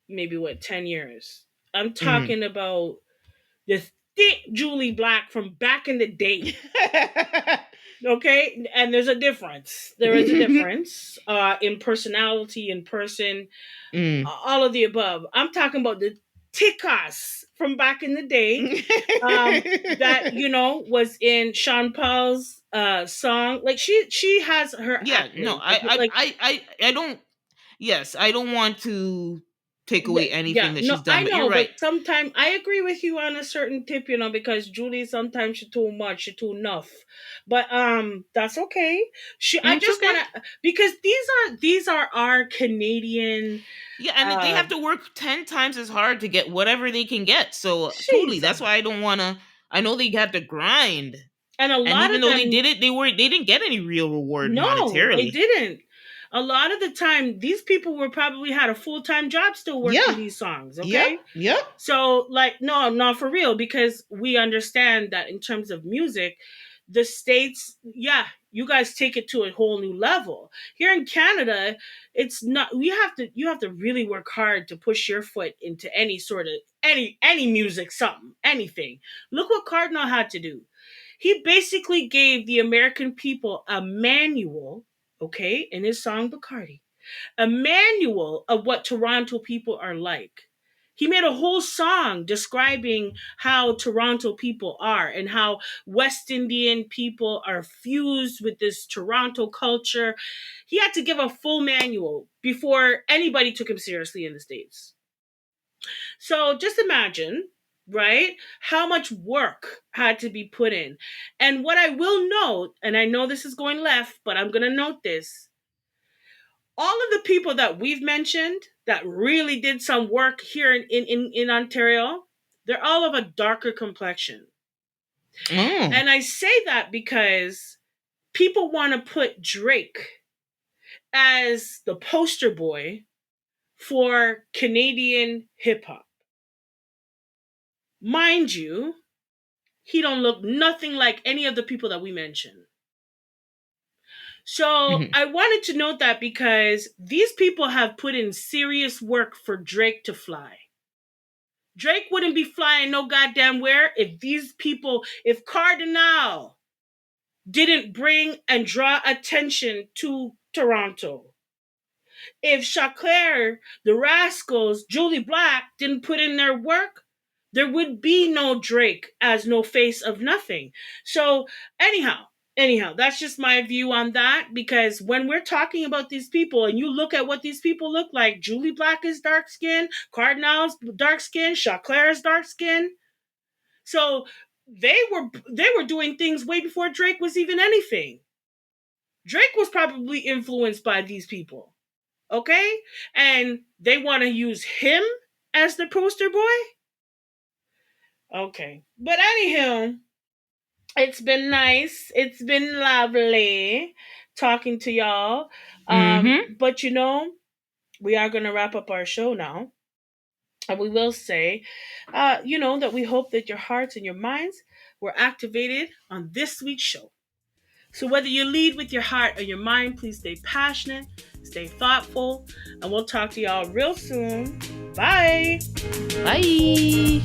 maybe what 10 years. I'm Mm. talking about the thick Julie Black from back in the day. Okay, and there's a difference. There is a difference in personality, in person, Mm. all of the above. I'm talking about the Tickas from back in the day that was in Sean Paul's song. Like she has her Yeah, no, accolades. Like I don't. Yes, I don't want to take away yeah, anything that no, she's done, I but you're know, but right. sometimes I agree with you on a certain tip, because Julie sometimes she too much, she too enough. But that's okay. I It's just okay. wanna, because these are our Canadian Yeah, and they uh have to work 10 times as hard to get whatever they can get. So totally, that's Jesus. why I don't want to. I know they had to grind, And a and lot even of though they them, did it, they didn't get any real reward no, they monetarily. didn't. A lot of the time, these people were probably had a full-time job still working Yeah, these songs, yep, okay? yep. So, like, no, not for real, because we understand that in terms of music, the States, yeah, you guys take it to a whole new level. Here in Canada, it's not, you have to really work hard to push your foot into any sort of, any music, something, anything. Look what Cardinal had to do. He basically gave the American people a manual, okay, in his song Bacardi, a manual of what Toronto people are like. He made a whole song describing how Toronto people are and how West Indian people are fused with this Toronto culture. He had to give a full manual before anybody took him seriously in the States. So just imagine. right? How much work had to be put in. And what I will note, and I know this is going left, but I'm going to note this, all of the people that we've mentioned that really did some work here in Ontario, they're all of a darker complexion. Oh. And I say that because people want to put Drake as the poster boy for Canadian hip hop. Mind you, he don't look nothing like any of the people that we mentioned. So Mhm. I wanted to note that because these people have put in serious work for Drake to fly. Drake wouldn't be flying no goddamn where if these people, if Cardinal didn't bring and draw attention to Toronto. If Chaclair, the Rascals, Julie Black didn't put in their work, there would be no Drake as no face of nothing. So anyhow, that's just my view on that because when we're talking about these people and you look at what these people look like, Julie Black is dark skin, Cardinal's dark skin, Chaclair is dark skin. So they were doing things way before Drake was even anything. Drake was probably influenced by these people. Okay? And they want to use him as the poster boy? Okay. But anywho, it's been nice. It's been lovely talking to y'all. Mhm. But we are going to wrap up our show now. And we will say, that we hope that your hearts and your minds were activated on this week's show. So, whether you lead with your heart or your mind, please stay passionate, stay thoughtful, and we'll talk to y'all real soon. Bye. Bye.